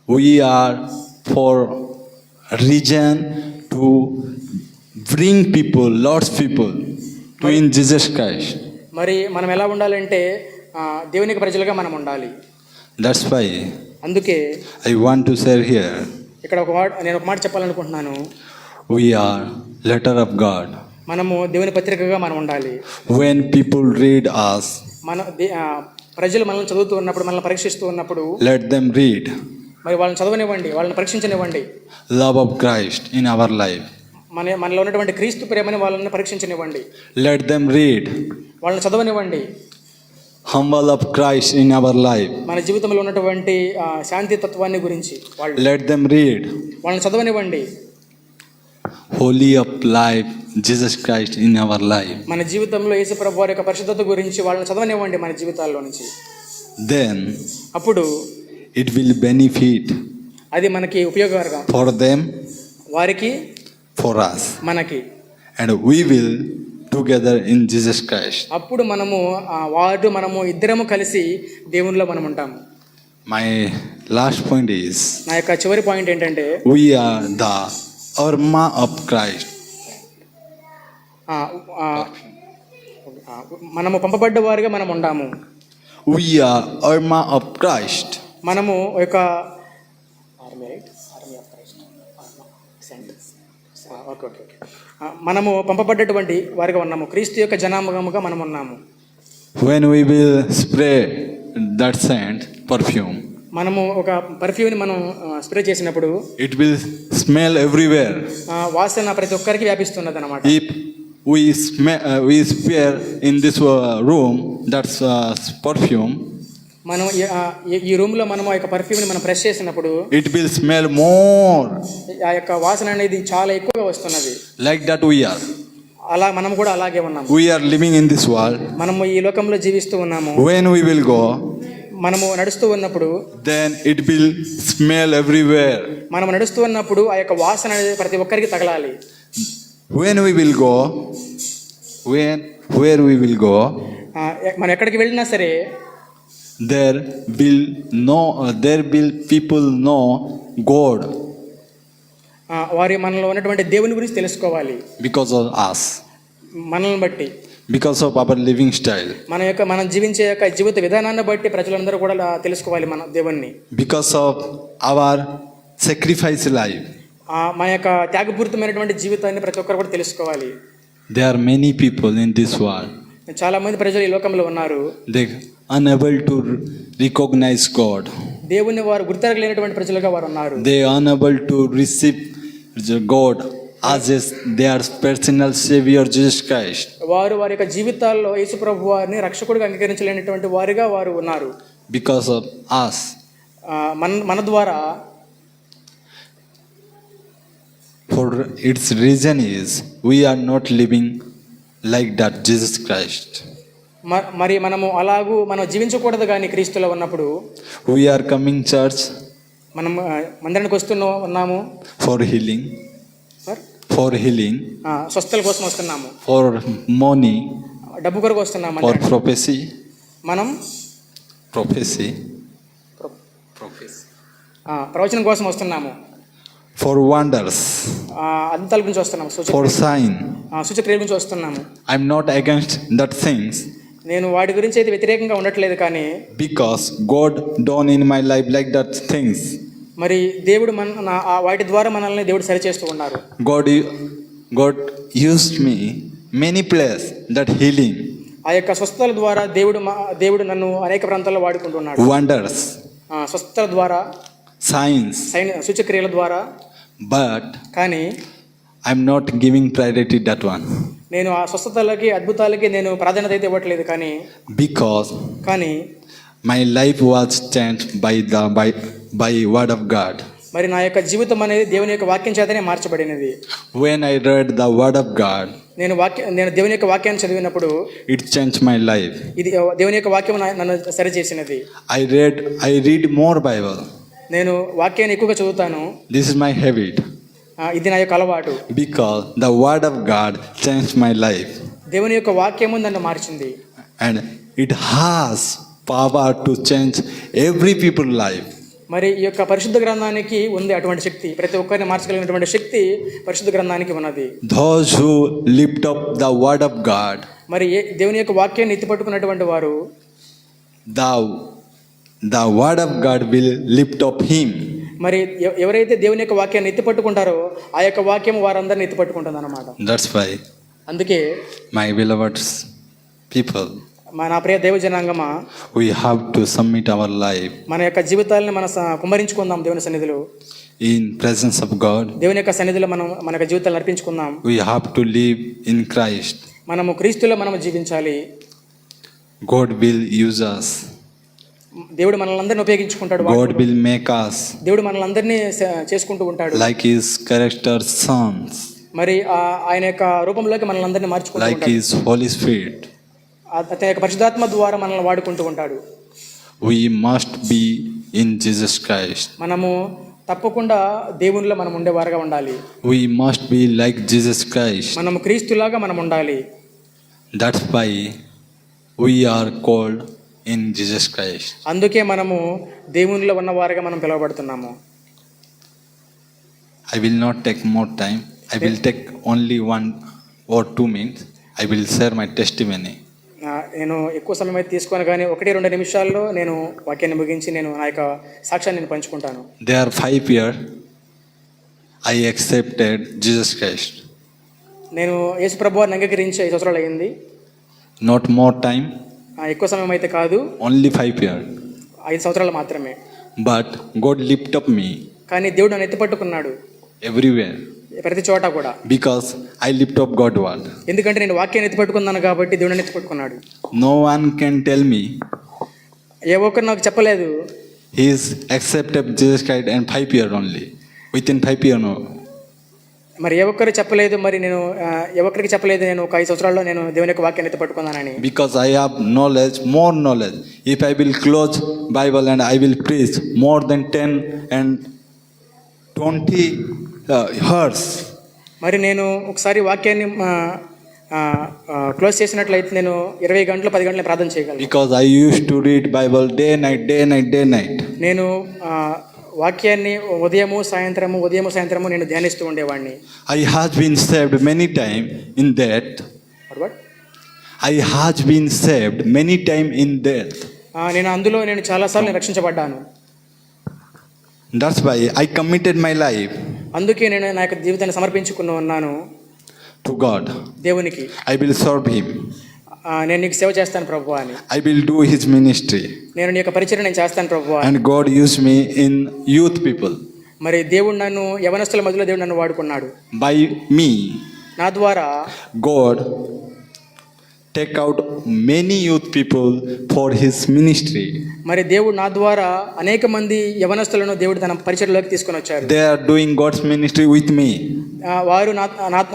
Speaker 1: We are for reason to bring people, lots of people to in Jesus Christ.
Speaker 2: మరి మనం ఎలా ఉండాలంటే దేవుని యొక్క ప్రజలుగా మనం ఉండాలి.
Speaker 1: That's why
Speaker 2: అందుకే
Speaker 1: I want to say here,
Speaker 2: ఇక్కడ నేను ఒక మాట చెప్పాలనుకుంటున్నాను.
Speaker 1: we are letter of God.
Speaker 2: మనము దేవుని పత్రికగా మనం ఉండాలి.
Speaker 1: When people read us,
Speaker 2: ప్రజలు మనల్ని చదువుతూ ఉన్నప్పుడు, మనల్ని పరీక్షిస్తూ ఉన్నప్పుడు,
Speaker 1: let them read
Speaker 2: మరి వాళ్ళని చదవనివ్వండి, వాళ్ళని పరీక్షించనివ్వండి.
Speaker 1: love of Christ in our life.
Speaker 2: మనలో ఉన్నటువంటి క్రీస్తు ప్రేమని వాళ్ళని పరీక్షించనివ్వండి.
Speaker 1: Let them read
Speaker 2: వాళ్ళని చదవనివ్వండి.
Speaker 1: humble of Christ in our life.
Speaker 2: మన జీవితంలో ఉన్నటువంటి శాంతి తత్వాన్ని గురించి
Speaker 1: let them read
Speaker 2: వాళ్ళని చదవనివ్వండి.
Speaker 1: holy of life Jesus Christ in our life.
Speaker 2: మన జీవితంలో యేసు ప్రభువు వారి యొక్క పరిశుద్ధత గురించి వాళ్ళని చదవనివ్వండి మన జీవితాల్లో నుంచి.
Speaker 1: Then
Speaker 2: అప్పుడు
Speaker 1: it will benefit
Speaker 2: అది మనకి ఉపయోగకరంగా,
Speaker 1: for them,
Speaker 2: వారికి,
Speaker 1: for us,
Speaker 2: మనకి,
Speaker 1: and we will together in Jesus Christ.
Speaker 2: అప్పుడు మనము ఇద్దరము కలిసి దేవునిలో మనం ఉంటాము.
Speaker 1: My last point is,
Speaker 2: నా యొక్క చివరి పాయింట్ ఏంటంటే,
Speaker 1: we are the aroma of Christ.
Speaker 2: మనము పంపబడ్డ వారిగా మనం ఉండాము.
Speaker 1: We are aroma of Christ.
Speaker 2: మనము ఒక మనము పంపబడ్డటువంటి వారిగా ఉన్నాము. క్రీస్తు యొక్క జనాంగముగా మనం ఉన్నాము.
Speaker 1: When we will spray that scent, perfume,
Speaker 2: మనము ఒక పర్ఫ్యూమ్ని మనం స్ప్రే చేసినప్పుడు
Speaker 1: it will smell everywhere.
Speaker 2: వాసన ప్రతి ఒక్కరికి వ్యాపిస్తున్నది అన్నమాట.
Speaker 1: If we spray in this room that's perfume,
Speaker 2: మనం ఈ రూమ్లో మనం ఆ యొక్క పర్ఫ్యూమ్ని మనం ప్రెస్ చేసినప్పుడు
Speaker 1: it will smell more.
Speaker 2: ఆ యొక్క వాసన అనేది చాలా ఎక్కువగా వస్తున్నది.
Speaker 1: Like that we are.
Speaker 2: అలా మనం కూడా అలాగే ఉన్నాము.
Speaker 1: We are living in this world.
Speaker 2: మనము ఈ లోకంలో జీవిస్తూ ఉన్నాము.
Speaker 1: When we will go,
Speaker 2: మనము నడుస్తూ ఉన్నప్పుడు
Speaker 1: then it will smell everywhere.
Speaker 2: మనం నడుస్తూ ఉన్నప్పుడు ఆ యొక్క వాసన అనేది ప్రతి ఒక్కరికి తగలాలి.
Speaker 1: When we will go, where we will go,
Speaker 2: మనం ఎక్కడికి వెళ్ళినా సరే,
Speaker 1: there will people know God
Speaker 2: వారి మనలో ఉన్నటువంటి దేవుని గురించి తెలుసుకోవాలి.
Speaker 1: because of us,
Speaker 2: మనల్ని బట్టి,
Speaker 1: because of our living style,
Speaker 2: మనం జీవించే యొక్క జీవిత విధానాన్ని బట్టి ప్రజలందరూ కూడా తెలుసుకోవాలి మన దేవుణ్ణి.
Speaker 1: because of our sacrifice life.
Speaker 2: మన యొక్క త్యాగపూరితమైనటువంటి జీవితాన్ని ప్రతి ఒక్కరు కూడా తెలుసుకోవాలి.
Speaker 1: There are many people in this world.
Speaker 2: చాలా మంది ప్రజలు ఈ లోకంలో ఉన్నారు.
Speaker 1: They unable to recognize God.
Speaker 2: దేవుని వారు గుర్తెరగలేనటువంటి ప్రజలుగా వారు ఉన్నారు.
Speaker 1: They unable to receive God as their personal savior Jesus Christ.
Speaker 2: వారి యొక్క జీవితాల్లో యేసు ప్రభువు వారిని రక్షకుడిగా అంగీకరించలేనటువంటి వారిగా వారు ఉన్నారు.
Speaker 1: Because of us.
Speaker 2: మన ద్వారా.
Speaker 1: For its reason is we are not living like that Jesus Christ.
Speaker 2: మరి మనం జీవించకూడదు కానీ క్రీస్తులో ఉన్నప్పుడు.
Speaker 1: We are coming church.
Speaker 2: మనం మందిరానికి ఉన్నాము.
Speaker 1: For healing.
Speaker 2: స్వస్థల కోసం వస్తున్నాము.
Speaker 1: For money.
Speaker 2: డబ్బు కొరకు వస్తున్నాము.
Speaker 1: For prophecy.
Speaker 2: మనం
Speaker 1: prophecy.
Speaker 2: ప్రవచనం కోసం వస్తున్నాము.
Speaker 1: For wonders.
Speaker 2: అద్భుతాల గురించి వస్తున్నాము.
Speaker 1: For sign.
Speaker 2: సూచక్రియల గురించి వస్తున్నాము.
Speaker 1: I'm not against that things.
Speaker 2: నేను వాటి గురించి అయితే వ్యతిరేకంగా ఉండట్లేదు కానీ.
Speaker 1: Because God done in my life like that things.
Speaker 2: మరి దేవుడు వాటి ద్వారా మనల్ని దేవుడు సరిచేస్తూ ఉన్నారు.
Speaker 1: God used me many places that healing.
Speaker 2: ఆ యొక్క స్వస్థతల ద్వారా దేవుడు నన్ను అనేక ప్రాంతాల్లో వాడుకుంటున్నాడు.
Speaker 1: Wonders.
Speaker 2: స్వస్థతల ద్వారా.
Speaker 1: Signs.
Speaker 2: సూచక్రియల ద్వారా.
Speaker 1: But
Speaker 2: కానీ
Speaker 1: I'm not giving priority that one.
Speaker 2: నేను ఆ స్వస్థతలకి అద్భుతాలకి నేను ప్రాధాన్యత అయితే ఇవ్వట్లేదు కానీ.
Speaker 1: Because my life was changed by word of God.
Speaker 2: మరి నా యొక్క జీవితం అనేది దేవుని యొక్క వాక్యం చేతనే మార్చబడినది.
Speaker 1: When I read the word of God,
Speaker 2: నేను దేవుని యొక్క వాక్యాన్ని చదివినప్పుడు
Speaker 1: it changed my life.
Speaker 2: ఇది దేవుని యొక్క వాక్యం నన్ను సరిచేసినది.
Speaker 1: I read more Bible.
Speaker 2: నేను వాక్యాన్ని ఎక్కువగా చదువుతాను.
Speaker 1: This is my habit.
Speaker 2: ఇది నా యొక్క అలవాటు.
Speaker 1: Because the word of God changed my life.
Speaker 2: దేవుని యొక్క వాక్యము నన్ను మార్చింది.
Speaker 1: And it has power to change every people's life.
Speaker 2: మరి ఈ యొక్క పరిశుద్ధ గ్రంథానికి ఉంది అటువంటి శక్తి. ప్రతి ఒక్కరిని మార్చగలిగినటువంటి శక్తి పరిశుద్ధ గ్రంథానికి ఉన్నది.
Speaker 1: Those who lift up the word of God.
Speaker 2: మరి దేవుని యొక్క వాక్యాన్ని ఎత్తిపట్టుకున్నటువంటి వారు
Speaker 1: the word of God will lift up him.
Speaker 2: మరి ఎవరైతే దేవుని యొక్క వాక్యాన్ని ఎత్తిపట్టుకుంటారో ఆ యొక్క వాక్యం వారందరిని ఎత్తిపట్టుకుంటుంది అన్నమాట.
Speaker 1: That's why.
Speaker 2: అందుకే
Speaker 1: my beloved people,
Speaker 2: నా ప్రియ దేవ జనాంగమా,
Speaker 1: we have to submit our life.
Speaker 2: మన యొక్క జీవితాలను కుమ్మరించుకుందాం దేవుని సన్నిధిలో.
Speaker 1: In presence of God.
Speaker 2: దేవుని యొక్క సన్నిధిలో మన యొక్క జీవితాలను అర్పించుకుందాం.
Speaker 1: We have to live in Christ.
Speaker 2: మనము క్రీస్తులో జీవించాలి.
Speaker 1: God will use us.
Speaker 2: దేవుడు మనల్ని అందరిని ఉపయోగించుకుంటాడు.
Speaker 1: God will make us.
Speaker 2: దేవుడు మనల్ని అందరినీ చేసుకుంటూ ఉంటాడు.
Speaker 1: Like his character sons.
Speaker 2: మరి ఆయన యొక్క రూపంలోకి మనల్ని అందరినీ మార్చుకుంటూ ఉంటాడు.
Speaker 1: Like his Holy Spirit.
Speaker 2: అతని యొక్క పరిశుద్ధాత్మ ద్వారా మనల్ని వాడుకుంటూ ఉంటాడు.
Speaker 1: We must be in Jesus Christ.
Speaker 2: మనము తప్పకుండా దేవునిలో మనం ఉండేవారుగా ఉండాలి.
Speaker 1: We must be like Jesus Christ.
Speaker 2: మనము క్రీస్తులాగా మనం ఉండాలి.
Speaker 1: That's why we are called in Jesus Christ.
Speaker 2: అందుకే మనము దేవునిలో ఉన్నవారుగా మనం పిలువబడుతున్నాము.
Speaker 1: I will not take more time. I will take only 1 or 2 minutes. I will share my testimony.
Speaker 2: నేను ఎక్కువ సమయం అయితే తీసుకోను కానీ 1-2 నిమిషాల్లో నేను వాక్యాన్ని ముగించి నేను నా యొక్క సాక్ష్యాన్ని నేను పంచుకుంటాను.
Speaker 1: There are 5 years I accepted Jesus Christ.
Speaker 2: నేను యేసు ప్రభువుని అంగీకరించి 5 సంవత్సరాలు అయింది.
Speaker 1: Not more time.
Speaker 2: ఎక్కువ సమయం అయితే కాదు.
Speaker 1: Only 5 years.
Speaker 2: 5 సంవత్సరాలు మాత్రమే.
Speaker 1: But God lift up me.
Speaker 2: కానీ దేవుడు నన్ను ఎత్తిపట్టుకున్నాడు.
Speaker 1: Everywhere.
Speaker 2: ప్రతి చోట కూడా.
Speaker 1: Because I lift up God word.
Speaker 2: ఎందుకంటే నేను వాక్యాన్ని ఎత్తిపట్టుకున్నాను కాబట్టి దేవుడు నన్ను ఎత్తిపట్టుకున్నాడు.
Speaker 1: No one can tell me.
Speaker 2: ఏ ఒక్కరు నాకు చెప్పలేదు.
Speaker 1: He is accepted Jesus Christ and 5 years only. Within 5 years no.
Speaker 2: మరి ఏ ఒక్కరు చెప్పలేదు. మరి నేను ఎవరికి చెప్పలేదు నేను ఒక 5 సంవత్సరాల్లో నేను దేవుని యొక్క వాక్యాన్ని ఎత్తిపట్టుకున్నానని.
Speaker 1: Because I have knowledge, more knowledge. If I will close Bible and I will preach more than 10 and 20 hours.
Speaker 2: మరి నేను ఒకసారి వాక్యాన్ని క్లోజ్ చేసినట్లయితే నేను 20 గంటలు 10 గంటలు ప్రార్థన చేయగలను.
Speaker 1: Because I used to read Bible day, night, day, night, day, night.
Speaker 2: నేను వాక్యాన్ని ఉదయము సాయంత్రము నేను ధ్యానిస్తూ ఉండేవాడిని.
Speaker 1: I has been saved many time in that.
Speaker 2: What?
Speaker 1: I has been saved many time in that.
Speaker 2: నేను చాలాసార్లు రక్షించబడ్డాను.
Speaker 1: That's why I committed my life
Speaker 2: అందుకే నేను నా యొక్క జీవితాన్ని సమర్పించుకుని ఉన్నాను
Speaker 1: to God.
Speaker 2: దేవునికి.
Speaker 1: I will serve Him.
Speaker 2: నేను నీకు సేవ చేస్తాను ప్రభువా అని.
Speaker 1: I will do His ministry.
Speaker 2: నేను నీ యొక్క పరిచర్య నేను చేస్తాను ప్రభువా.
Speaker 1: And God used me in youth people.
Speaker 2: మరి దేవుడు నన్ను యవనస్తుల మధ్యలో దేవుడు నన్ను వాడుకున్నాడు.
Speaker 1: By me,
Speaker 2: నా ద్వారా
Speaker 1: God take out many youth people for His ministry.
Speaker 2: మరి దేవుడు నా ద్వారా అనేక మంది యవనస్తులను దేవుడు తన పరిచర్యలోకి తీసుకొని వచ్చారు.
Speaker 1: They are doing God's ministry with me.
Speaker 2: వారు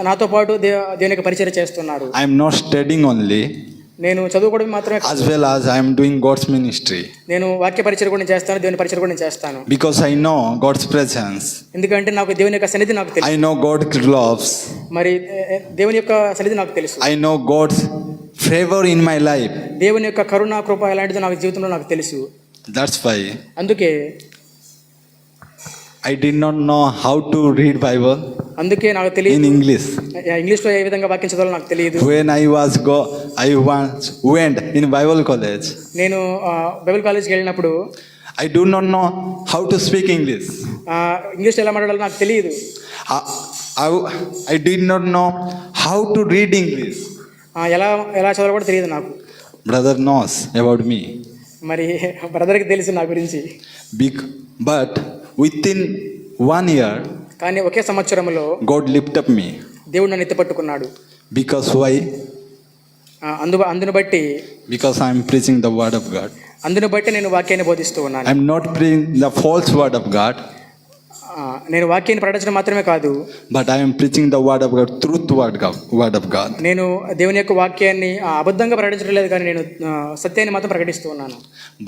Speaker 2: నాతో పాటు దేవుని యొక్క పరిచర్య చేస్తున్నారు.
Speaker 1: I am not studying only,
Speaker 2: నేను చదువుకోవడం మాత్రమే
Speaker 1: as well as I am doing God's ministry.
Speaker 2: నేను వాక్య పరిచర్య కూడా చేస్తాను, దేవుని పరిచర్య కూడా చేస్తాను.
Speaker 1: Because I know God's presence.
Speaker 2: ఎందుకంటే నాకు దేవుని యొక్క సన్నిధి నాకు తెలుసు.
Speaker 1: I know God's loves.
Speaker 2: మరి దేవుని యొక్క సన్నిధి నాకు తెలుసు.
Speaker 1: I know God's favor in my life.
Speaker 2: దేవుని యొక్క కరుణ కృప ఎలాంటిదో నాకు జీవితంలో నాకు తెలుసు.
Speaker 1: That's why
Speaker 2: అందుకే
Speaker 1: I did not know how to read Bible
Speaker 2: అందుకే నాకు
Speaker 1: in
Speaker 2: తెలియదు
Speaker 1: English.
Speaker 2: ఇంగ్లీష్లో ఏ విధంగా వాక్యం చదవాలో నాకు తెలియదు.
Speaker 1: When I once went in Bible college,
Speaker 2: నేను బైబిల్ కాలేజ్కి వెళ్ళినప్పుడు
Speaker 1: I do not know how to speak English.
Speaker 2: ఇంగ్లీష్లో ఎలా మాట్లాడాలో నాకు తెలియదు.
Speaker 1: I did not know how to read English.
Speaker 2: ఎలా చదవాలో కూడా తెలియదు నాకు.
Speaker 1: Brother knows about me.
Speaker 2: మరి బ్రదర్కి తెలుసు నా గురించి.
Speaker 1: But within 1 year,
Speaker 2: కానీ ఒకే సంవత్సరంలో
Speaker 1: God lift up me.
Speaker 2: దేవుడు నన్ను ఎత్తిపట్టుకున్నాడు.
Speaker 1: Because why?
Speaker 2: అందును బట్టి
Speaker 1: Because I am preaching the word of God.
Speaker 2: అందును బట్టి నేను వాక్యాన్ని బోధిస్తూ ఉన్నాను.
Speaker 1: I am not preaching the false word of God.
Speaker 2: నేను వాక్యాన్ని ప్రకటించడం మాత్రమే కాదు,
Speaker 1: but I am preaching the word of God, truth word of God.
Speaker 2: నేను దేవుని యొక్క వాక్యాన్ని అబద్ధంగా ప్రకటించడం లేదు, కానీ నేను సత్యాన్ని మాత్రం ప్రకటిస్తూ ఉన్నాను.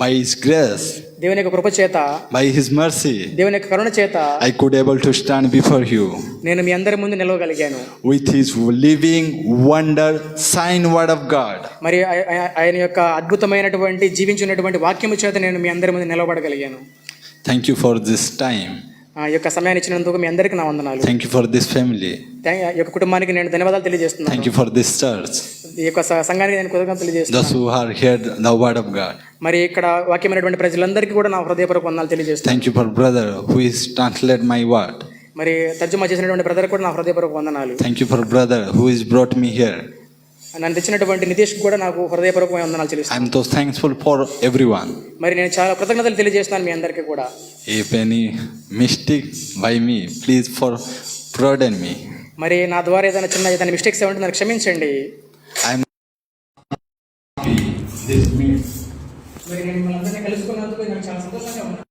Speaker 1: By His grace,
Speaker 2: దేవుని యొక్క కృప చేత,
Speaker 1: by His mercy,
Speaker 2: దేవుని యొక్క కరుణ చేత
Speaker 1: I could able to stand before you
Speaker 2: నేను మీ అందరి ముందు నిలవగలిగాను.
Speaker 1: with His living wonder sign word of God.
Speaker 2: మరి ఆయన యొక్క అద్భుతమైనటువంటి జీవించినటువంటి వాక్యము చేత నేను మీ అందరి ముందు నిలవబడగలిగాను.
Speaker 1: Thank you for this time.
Speaker 2: ఈ యొక్క సమయాన్ని ఇచ్చినందుకు మీ అందరికీ నా వందనాలు.
Speaker 1: Thank you for this family.
Speaker 2: ఈ యొక్క కుటుంబానికి నేను ధన్యవాదాలు తెలియజేస్తున్నాను.
Speaker 1: Thank you for this church.
Speaker 2: ఈ యొక్క సంఘానికి నేను కృతజ్ఞతలు తెలియజేస్తున్నాను.
Speaker 1: Those who are heard the word of God.
Speaker 2: మరి ఇక్కడ వాక్యమైనటువంటి ప్రజలందరికీ కూడా నా హృదయపూర్వక వందనాలు తెలియజేస్తున్నాను.
Speaker 1: Thank you for brother who is translate my word.
Speaker 2: మరి తర్జుమా చేసినటువంటి బ్రదర్ కూడా నా హృదయపూర్వక వందనాలు.
Speaker 1: Thank you for brother who is brought me here.
Speaker 2: నన్ను తెచ్చినటువంటి నితీష్ కూడా నాకు హృదయపూర్వకమైన వందనాలు
Speaker 1: I
Speaker 2: చెల్లిస్తున్నాను.
Speaker 1: am so thankful for everyone.
Speaker 2: మరి నేను చాలా కృతజ్ఞతలు తెలియజేస్తున్నాను మీ అందరికీ కూడా.
Speaker 1: If any mistake by me, please pardon me.
Speaker 2: మరి నా ద్వారా ఏదైనా మిస్టేక్స్ ఏమంటే నన్ను క్షమించండి.
Speaker 1: I am happy this means.
Speaker 2: మరి నేను మిమ్మల్ని అందరినీ కలుసుకున్నందుకు నాకు చాలా సంతోషంగా ఉంది.